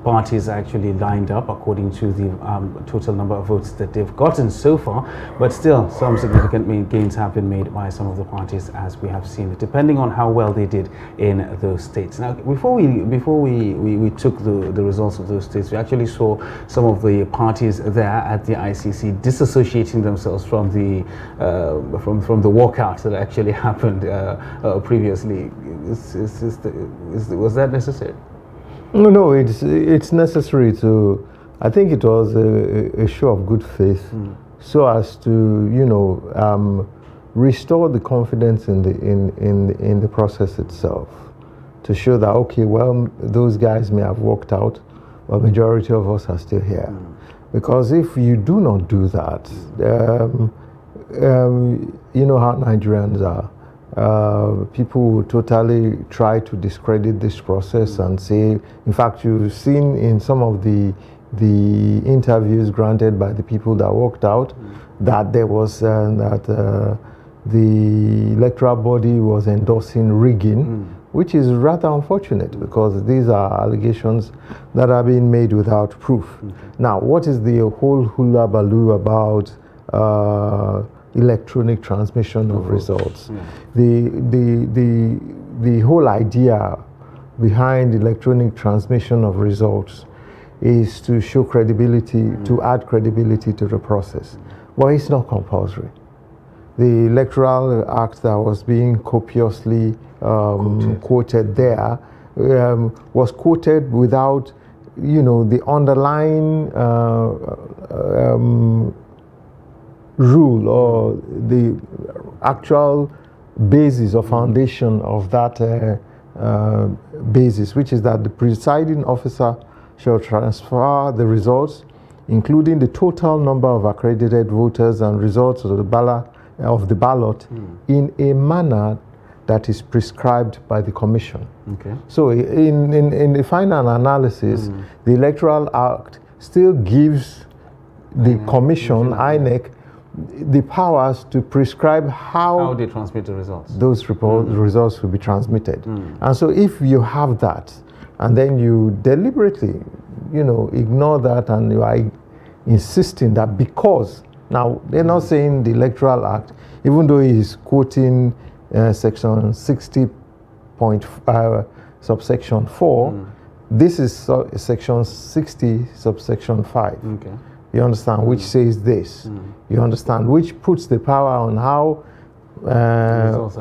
parties actually lined up according to the total number of votes that they've gotten so far, but still some significant gains have been made by some of the parties, as we have seen, depending on how well they did in those states. Now, before we took the results of those states, we actually saw some of the parties there at the ICC disassociating themselves from the walkout that actually happened previously. Was that necessary?
No, it's necessary to. I think it was a show of good faith, so as to restore the confidence in the process itself, to show that okay, well, those guys may have walked out, but majority of us are still here. Because if you do not do that, you know how Nigerians are. People will totally try to discredit this process and say, in fact, you've seen in some of the interviews granted by the people that walked out, that there was the electoral body was endorsing rigging, which is rather unfortunate because these are allegations that are being made without proof. Now, what is the whole hula baloo about electronic transmission of results? The whole idea behind electronic transmission of results is to show credibility, to add credibility to the process. But it's not compulsory. The Electoral Act that was being copiously quoted there was quoted without, the underlying rule or the actual basis or foundation of that basis, which is that the presiding officer shall transfer the results, including the total number of accredited voters and results of the ballot in a manner that is prescribed by the Commission.
Okay.
So in the final analysis, the Electoral Act still gives the Commission, INEC, the powers to prescribe how
they transmit the results.
Those results will be transmitted. And so if you have that, and then you deliberately, ignore that, and you are insisting that because, now they're not saying the Electoral Act, even though he's quoting section 60.5 subsection 4, this is section 60 subsection 5.
Okay.
You understand? Which says this. You understand? Which puts the power on how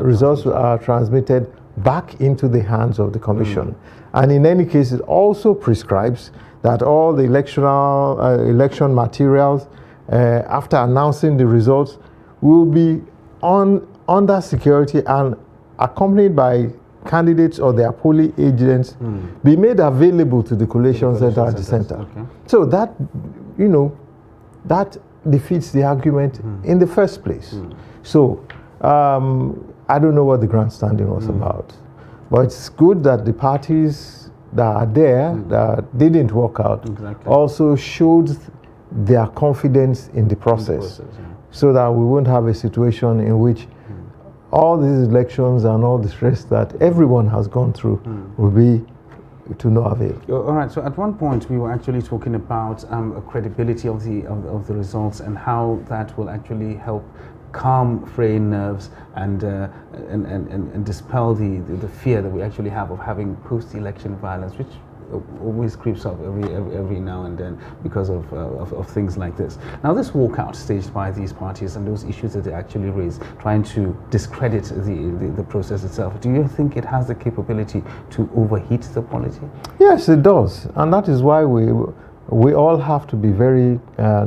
results are transmitted back into the hands of the Commission. And in any case, it also prescribes that all the election materials, after announcing the results, will be under security and accompanied by candidates or their polling agents, be made available to the collation center at the center.
Okay.
So that, that defeats the argument in the first place. So I don't know what the grandstanding was about, but it's good that the parties that are there that didn't work out also showed their confidence in the process, so that we won't have a situation in which all these elections and all the stress that everyone has gone through will be to no avail.
All right. So at one point we were actually talking about credibility of the results and how that will actually help calm fraying nerves and dispel the fear that we actually have of having post-election violence, which always creeps up every now and then because of things like this. Now, this walkout staged by these parties and those issues that they actually raise, trying to discredit the process itself, do you think it has the capability to overheat the polity?
Yes, it does, and that is why we all have to be very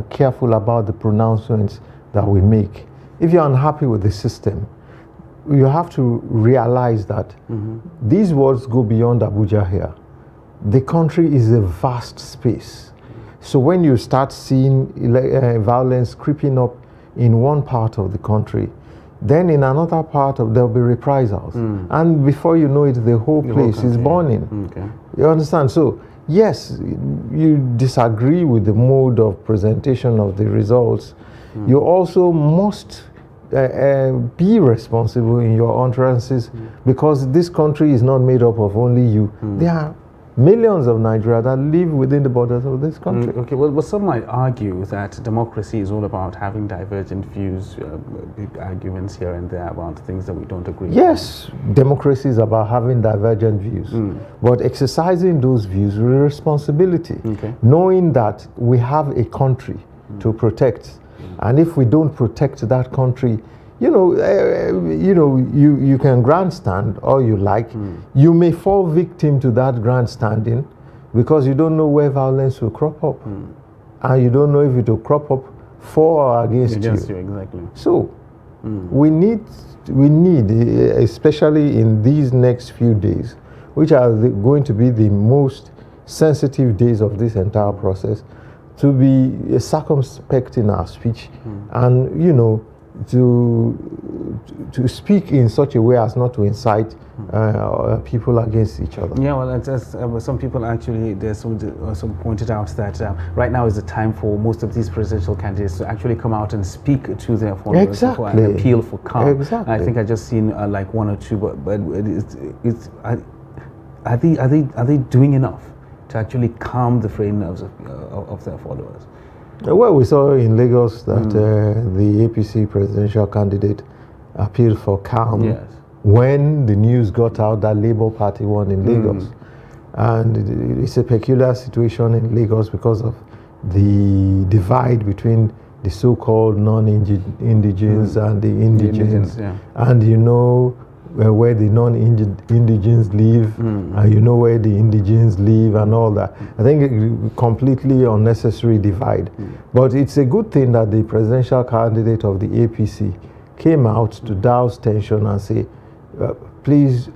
careful about the pronouncements that we make. If you're unhappy with the system, you have to realize that these words go beyond Abuja here. The country is a vast space. So when you start seeing violence creeping up in one part of the country, then in another part there'll be reprisals. And before you know it, the whole place is burning.
Okay.
You understand? So yes, you disagree with the mode of presentation of the results, you also must be responsible in your utterances because this country is not made up of only you. There are millions of Nigeria that live within the borders of this country.
Okay, well, some might argue that democracy is all about having divergent views, big arguments here and there about things that we don't agree
Yes, democracy is about having divergent views, but exercising those views with responsibility, knowing that we have a country to protect, and if we don't protect that country, you can grandstand all you like. You may fall victim to that grandstanding because you don't know where violence will crop up, and you don't know if it will crop up for or against you.
Exactly.
So we need, especially in these next few days, which are going to be the most sensitive days of this entire process, to be circumspect in our speech, and to speak in such a way as not to incite people against each other.
Yeah, well, some people actually, there's some pointed out that right now is the time for most of these presidential candidates to actually come out and speak to their followers and appeal for calm.
Exactly.
I think I just seen like one or two, but are they doing enough to actually calm the frayed nerves of their followers?
Well, we saw in Lagos that the APC presidential candidate appealed for calm when the news got out that Labour Party won in Lagos. And it's a peculiar situation in Lagos because of the divide between the so-called non-indigens and the indigens. And where the non-indigens live, and where the indigens live and all that. I think a completely unnecessary divide. But it's a good thing that the presidential candidate of the APC came out to douse tension and say, please,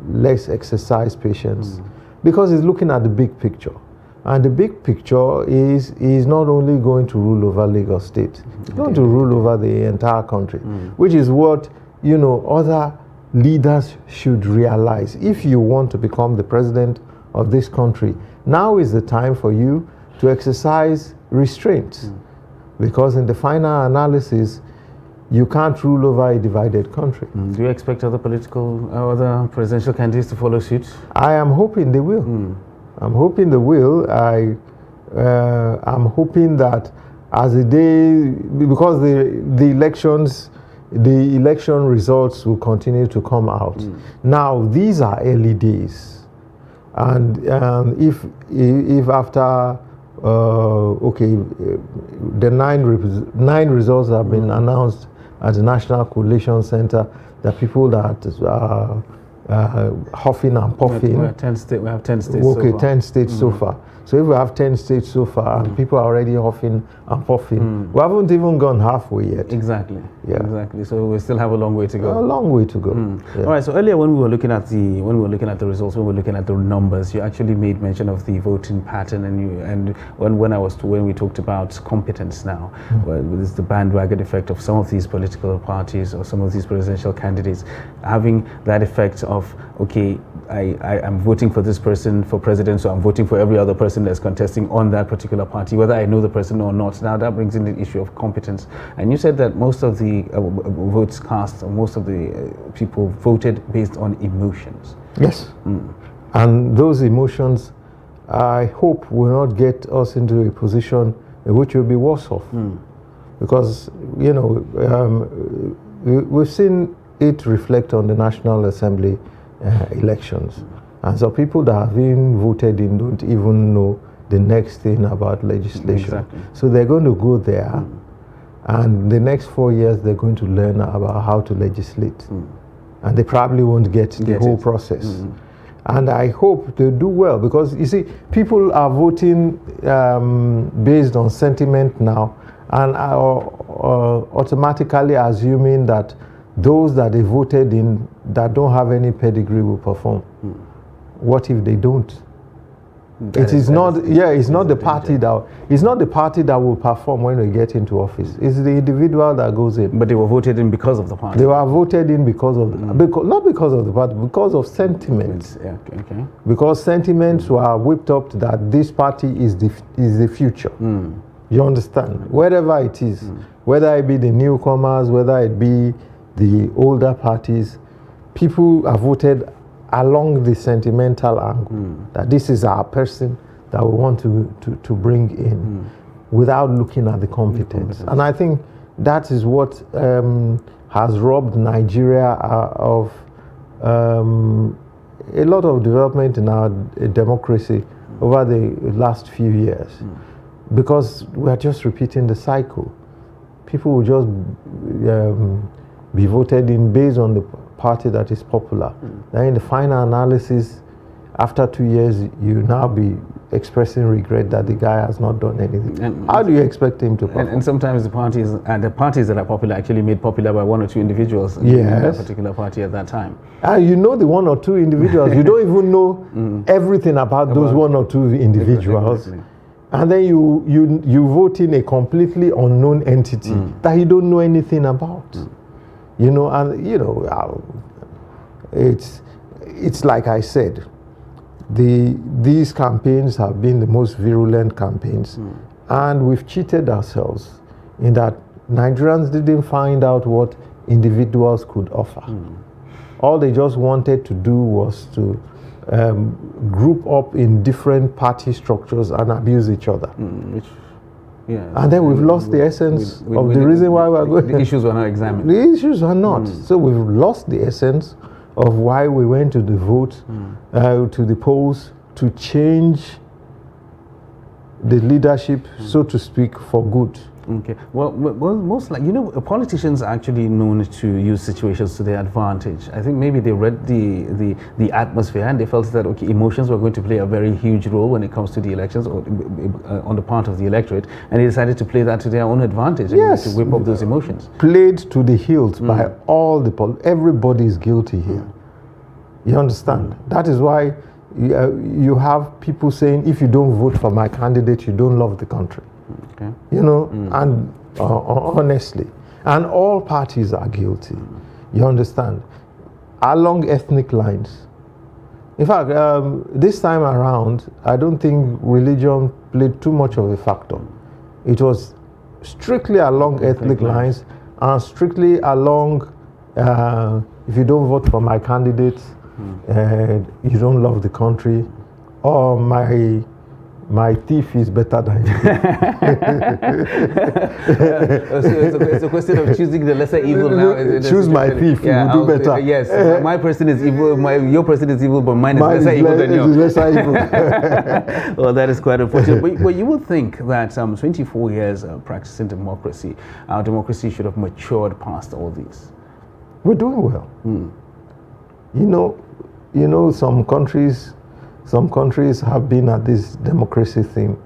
let's exercise patience. Because he's looking at the big picture. And the big picture is not only going to rule over Lagos State, it's going to rule over the entire country, which is what other leaders should realize. If you want to become the president of this country, now is the time for you to exercise restraint. Because in the final analysis, you can't rule over a divided country.
Do you expect other other presidential candidates to follow suit?
I am hoping they will. I'm hoping they will. I'm hoping that as the day, because the election results will continue to come out. Now, these are early days. And if after, the nine results have been announced at the National Collation Center, the people that are huffing and puffing.
We have 10 states so far.
10 states so far. So if we have 10 states so far and people are already huffing and puffing, we haven't even gone halfway yet.
Exactly. Yeah. Exactly. So we still have a long way to go.
A long way to go.
All right. So earlier, when we were looking at the results, when we were looking at the numbers, you actually made mention of the voting pattern, and when we talked about competence now, with the bandwagon effect of some of these political parties or some of these presidential candidates having that effect of, okay, I'm voting for this person for president, so I'm voting for every other person that's contesting on that particular party, whether I know the person or not. Now that brings in the issue of competence. And you said that most of the votes cast, or most of the people voted based on emotions.
Yes. And those emotions, I hope, will not get us into a position in which we'll be worse off. Because, we've seen it reflect on the National Assembly elections. And so people that have been voted in don't even know the next thing about legislation.
Exactly.
So they're going to go there, and the next 4 years they're going to learn about how to legislate. And they probably won't get the whole process. And I hope they do well, because you see, people are voting based on sentiment now, and are automatically assuming that those that they voted in that don't have any pedigree will perform. What if they don't? It is not. Yeah, it's not the party that. It's not the party that will perform when we get into office. It's the individual that goes in.
But they were voted in because of the party.
They were voted in because of not because of the party, because of sentiments.
Yeah, okay.
Because sentiments were whipped up that this party is the future. You understand? Wherever it is, whether it be the newcomers, whether it be the older parties, people are voted along the sentimental angle that this is our person that we want to bring in without looking at the competence. And I think that is what has robbed Nigeria of a lot of development in our democracy over the last few years. Because we are just repeating the cycle. People will just be voted in based on the party that is popular. Then in the final analysis, after 2 years, you now be expressing regret that the guy has not done anything. And how do you expect him to perform?
And sometimes the parties that are popular actually made popular by one or two individuals in that particular party at that time.
You know the one or two individuals. You don't even know everything about those one or two individuals.
Exactly.
And then you vote in a completely unknown entity that you don't know anything about. You know, and you know, it's like I said, these campaigns have been the most virulent campaigns, and we've cheated ourselves in that Nigerians didn't find out what individuals could offer. All they just wanted to do was to group up in different party structures and abuse each other. And then we've lost the essence of the reason why we're going.
The issues were not examined.
The issues are not. So we've lost the essence of why we went to the vote, to the polls, to change the leadership, so to speak, for good.
Okay. Well, most like, you know, politicians are actually known to use situations to their advantage. I think maybe they read the atmosphere and they felt that, okay, emotions were going to play a very huge role when it comes to the elections or on the part of the electorate, and they decided to play that to their own advantage and to whip up those emotions.
Played to the hilt by all everybody is guilty here. You understand? That is why you have people saying, if you don't vote for my candidate, you don't love the country.
Okay.
You know, and honestly, and all parties are guilty. You understand? Along ethnic lines. In fact, this time around, I don't think religion played too much of a factor. It was strictly along ethnic lines and strictly along, if you don't vote for my candidate, you don't love the country, or my thief is better than you.
So it's a question of choosing the lesser evil now.
Choose my thief, you will do better.
Yes, my person is evil, your person is evil, but mine is lesser evil than yours.
Lesser evil.
Well, that is quite unfortunate. But you would think that 24 years practicing democracy, our democracy should have matured past all these.
We're doing well. You know, some countries have been at this democracy thing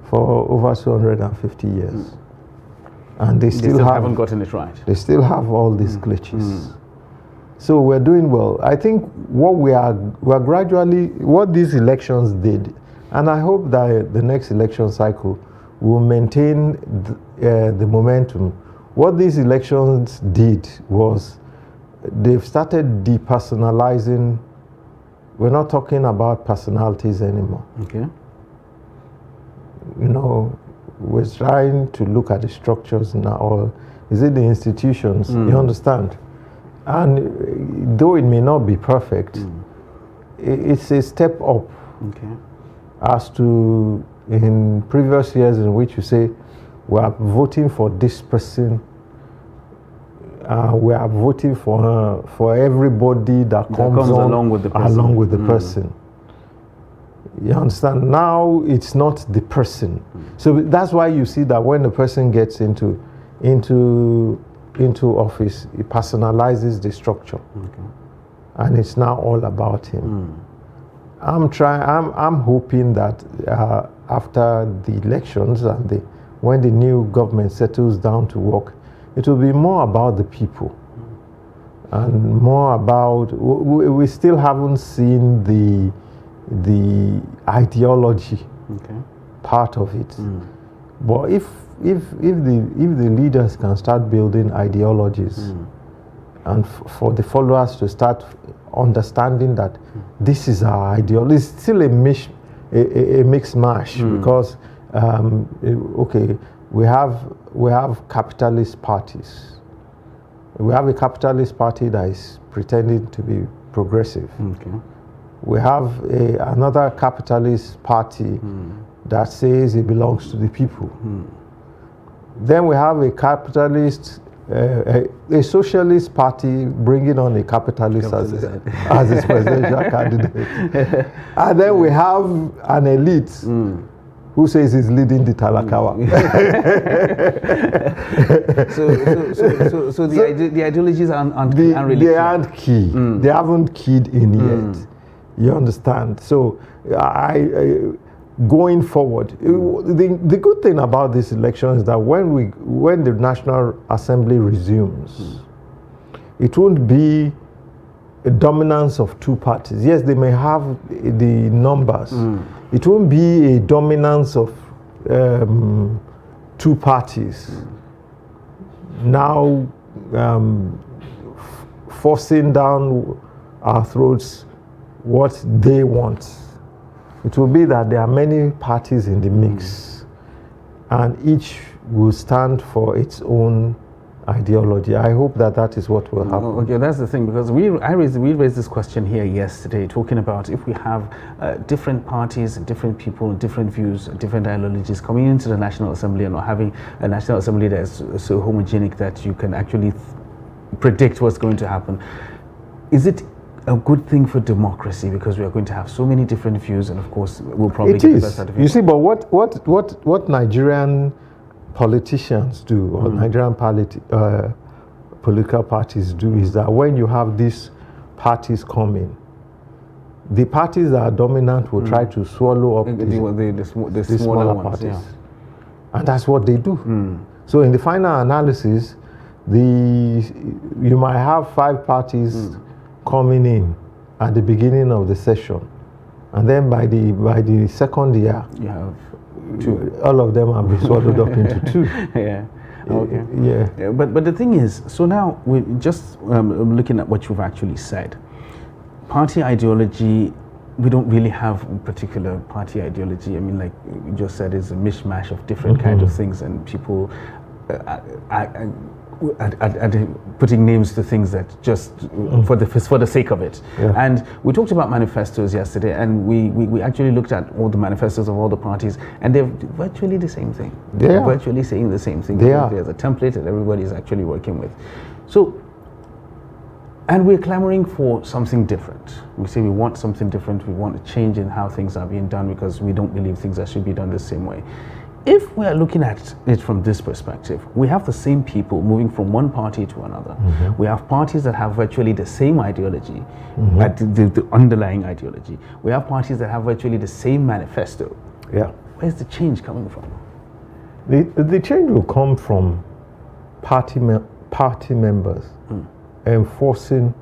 for over 250 years. And they still
haven't gotten it right.
They still have all these glitches. So we're doing well. I think we're gradually, what these elections did, and I hope that the next election cycle will maintain the momentum. What these elections did was they've started depersonalizing. We're not talking about personalities anymore.
Okay.
You know, we're trying to look at the structures now, or is it the institutions? You understand? And though it may not be perfect, it's a step up.
Okay.
As to in previous years in which you say, we are voting for this person, we are voting for everybody that comes
along with the person.
You understand? Now it's not the person. So that's why you see that when the person gets into office, it personalizes the structure, and it's now all about him. I'm hoping that after the elections and when the new government settles down to work, it will be more about the people and more about, we still haven't seen the ideology
Okay.
part of it. But if the leaders can start building ideologies and for the followers to start understanding that this is our ideology, it's still a mixed mash because okay, we have capitalist parties. We have a capitalist party that is pretending to be progressive.
Okay.
We have another capitalist party that says it belongs to the people. Then we have a capitalist, a socialist party bringing on a capitalist as its presidential candidate. And then we have an elite who says he's leading the Talakawa.
So the ideologies aren't really
they
clear.
aren't key. They haven't keyed in yet. You understand? So going forward, the good thing about this election is that when the National Assembly resumes, it won't be a dominance of two parties. Yes, they may have the numbers. It won't be a dominance of two parties. Now forcing down our throats what they want. It will be that there are many parties in the mix and each will stand for its own ideology. I hope that is what will happen.
Okay, that's the thing, because we raised this question here yesterday, talking about if we have different parties, different people, different views, different ideologies coming into the National Assembly and not having a National Assembly that is so homogenic that you can actually predict what's going to happen. Is it a good thing for democracy, because we are going to have so many different views, and of course we'll probably get the best out of it?
You see, but what Nigerian politicians do, or Nigerian political parties do, is that when you have these parties coming, the parties that are dominant will try to swallow up the smaller parties.
Yeah.
And that's what they do. So in the final analysis, you might have 5 parties coming in at the beginning of the session, and then by the second year,
you have 2.
All of them have been swallowed up into 2.
Yeah. Okay.
Yeah.
But the thing is, so now we're just looking at what you've actually said. Party ideology, we don't really have a particular party ideology. I mean, like you just said, it's a mishmash of different kinds of things, and people putting names to things that just for the sake of it.
Yeah.
And we talked about manifestos yesterday, and we actually looked at all the manifestos of all the parties, and they're virtually the same thing. They're virtually saying the same thing. There's a template that everybody is actually working with. So, and we're clamoring for something different. We say we want something different. We want a change in how things are being done, because we don't believe things should be done the same way. If we are looking at it from this perspective, we have the same people moving from one party to another. We have parties that have virtually the same ideology, the underlying ideology. We have parties that have virtually the same manifesto.
Yeah.
Where's the change coming from?
The change will come from party members enforcing.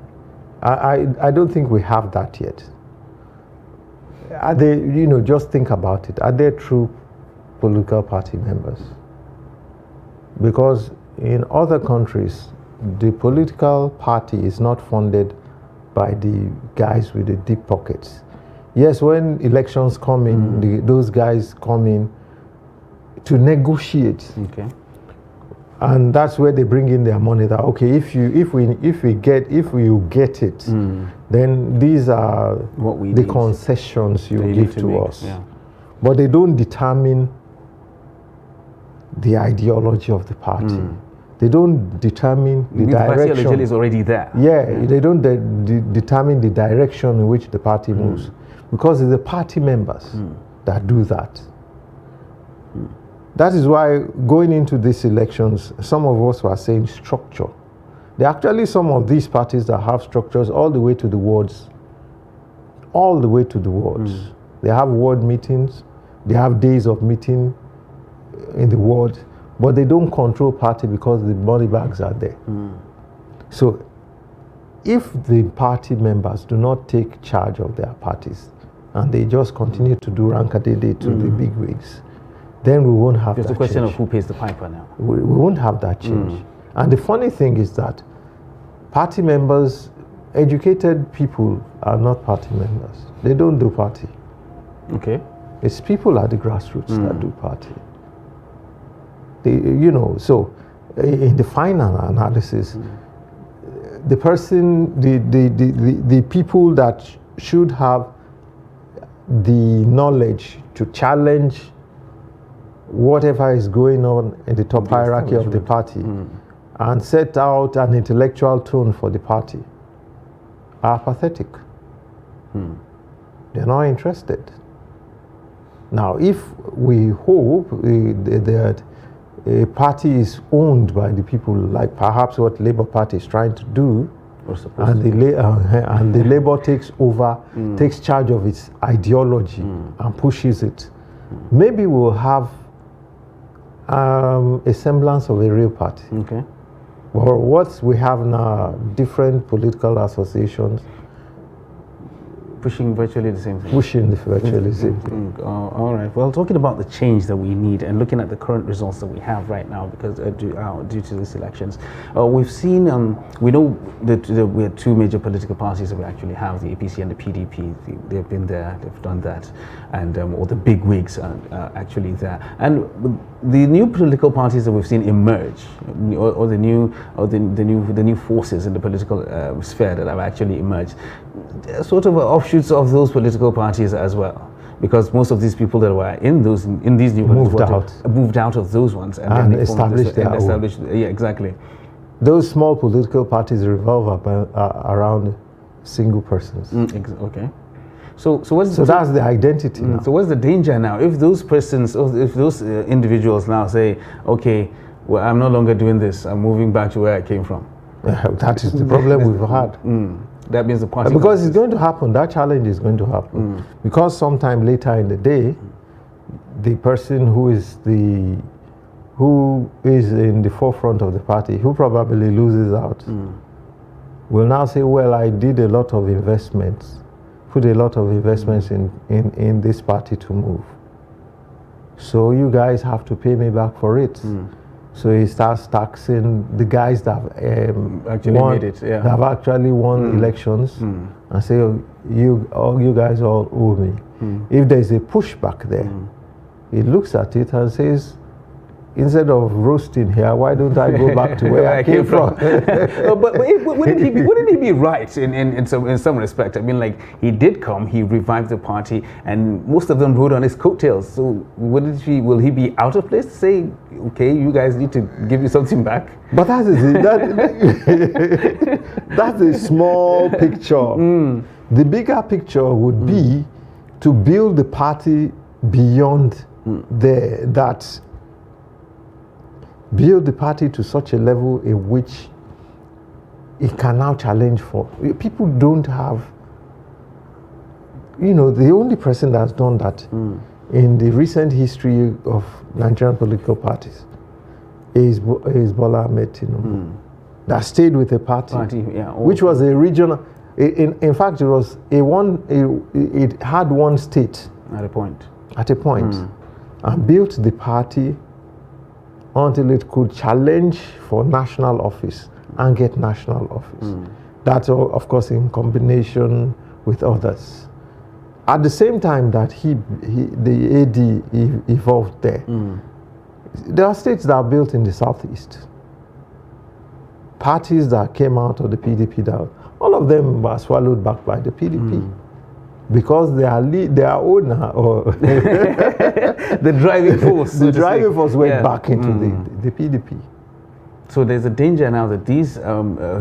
I don't think we have that yet. Are they? Just think about it. Are they true political party members? Because in other countries, the political party is not funded by the guys with the deep pockets. Yes, when elections come in, those guys come in to negotiate. Okay. And that's where they bring in their money. That if we get it, then these are the concessions you give to us. Yeah. But they don't determine the ideology of the party. They don't determine the direction.
The party is already there.
Yeah, they don't determine the direction in which the party moves, because it's the party members that do that. That is why going into these elections, some of us were saying structure. There are actually some of these parties that have structures all the way to the wards. All the way to the wards. They have ward meetings, they have days of meeting in the ward, but they don't control party because the money bags are there. So if the party members do not take charge of their parties and they just continue to do rankadede to the big wigs, then we won't have
There's
that
a question
change.
of who pays the piper now.
We won't have that change. And the funny thing is that party members, educated people are not party members. They don't do party.
Okay.
It's people at the grassroots that do party. They, you know, so in the final analysis, the person, the people that should have the knowledge to challenge whatever is going on in the top hierarchy of the party and set out an intellectual tone for the party are pathetic. They're not interested. Now, if we hope that a party is owned by the people, like perhaps what Labour Party is trying to do, and the Labour takes over, takes charge of its ideology and pushes it, maybe we'll have a semblance of a real party.
Okay.
Or what we have now, different political associations
pushing virtually the same thing.
Pushing the virtually the same thing.
All right. Well, talking about the change that we need and looking at the current results that we have right now, because due to these elections, we've seen. We know that we have two major political parties that we actually have: the APC and the PDP. They've been there. They've done that, and all the big wigs are actually there. And the new political parties that we've seen emerge, or the new forces in the political sphere that have actually emerged, sort of offshoots of those political parties as well, because most of these people that were in these new
moved
out of those ones
and established their own.
Yeah, exactly.
Those small political parties revolve around single persons.
Okay. So
that's the identity now.
So what's the danger now? If those persons, if those individuals now say, okay, well, I'm no longer doing this, I'm moving back to where I came from.
That is the problem we've had.
That means the party.
Because it's going to happen, that challenge is going to happen. Because sometime later in the day, the person who is in the forefront of the party, who probably loses out, will now say, well, I did a lot of investments, put a lot of investments in this party to move. So you guys have to pay me back for it. So he starts taxing the guys that have
actually made it,
that have actually won elections, and say, oh, you guys all owe me. If there's a pushback there, he looks at it and says, instead of roasting here, why don't I go back to where I came from?
but wouldn't he be right in some respect? I mean, like, he did come, he revived the party, and most of them rode on his coattails. So will he be out of place to say, okay, you guys need to give you something back?
But that's a small picture. The bigger picture would be to build the party beyond that. Build the party to such a level in which it can now challenge for. People don't have, the only person that's done that in the recent history of Nigerian political parties is Bola Ahmed Tinubu. That stayed with a party which was a regional, in fact, it had one state.
At a point.
And built the party until it could challenge for national office and get national office. That's, of course, in combination with others. At the same time that the AD evolved there, there are states that are built in the southeast. Parties that came out of the PDP, all of them were swallowed back by the PDP. Because their owner or
the driving force,
went back into the PDP.
So there's a danger now that these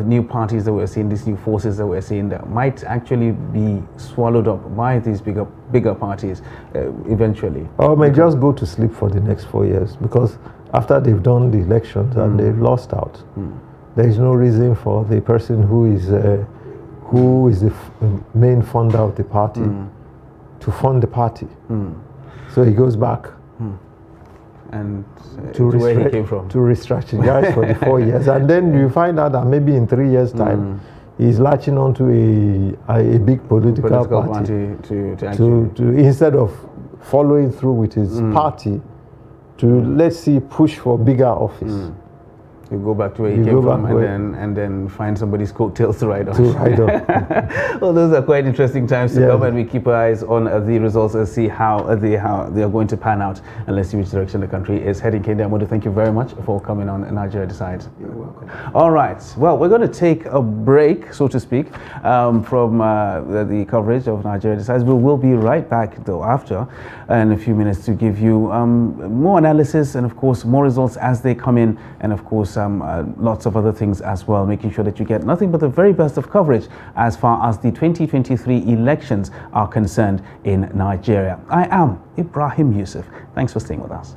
new parties that we're seeing, these new forces that we're seeing, that might actually be swallowed up by these bigger parties eventually.
Or may just go to sleep for the next 4 years, because after they've done the elections and they've lost out, there is no reason for the person who is the main funder of the party to fund the party. So he goes back
and to where he came from,
to re-strategize for the 4 years, and then you find out that maybe in 3 years' time he's latching onto a big political party to instead of following through with his party to, let's see, push for bigger office.
You go back to where he came from and then find somebody's coattails to ride on. Well, those are quite interesting times to come, and we keep our eyes on the results and see how they are going to pan out, and let's see which direction the country is heading. Kendi, I want to thank you very much for coming on Nigeria Decides.
You're welcome.
All right. Well, we're going to take a break, so to speak, from the coverage of Nigeria Decides. We will be right back, though, after in a few minutes to give you more analysis and, of course, more results as they come in, and, of course, lots of other things as well, making sure that you get nothing but the very best of coverage as far as the 2023 elections are concerned in Nigeria. I am Ibrahim Yusuf. Thanks for staying with us.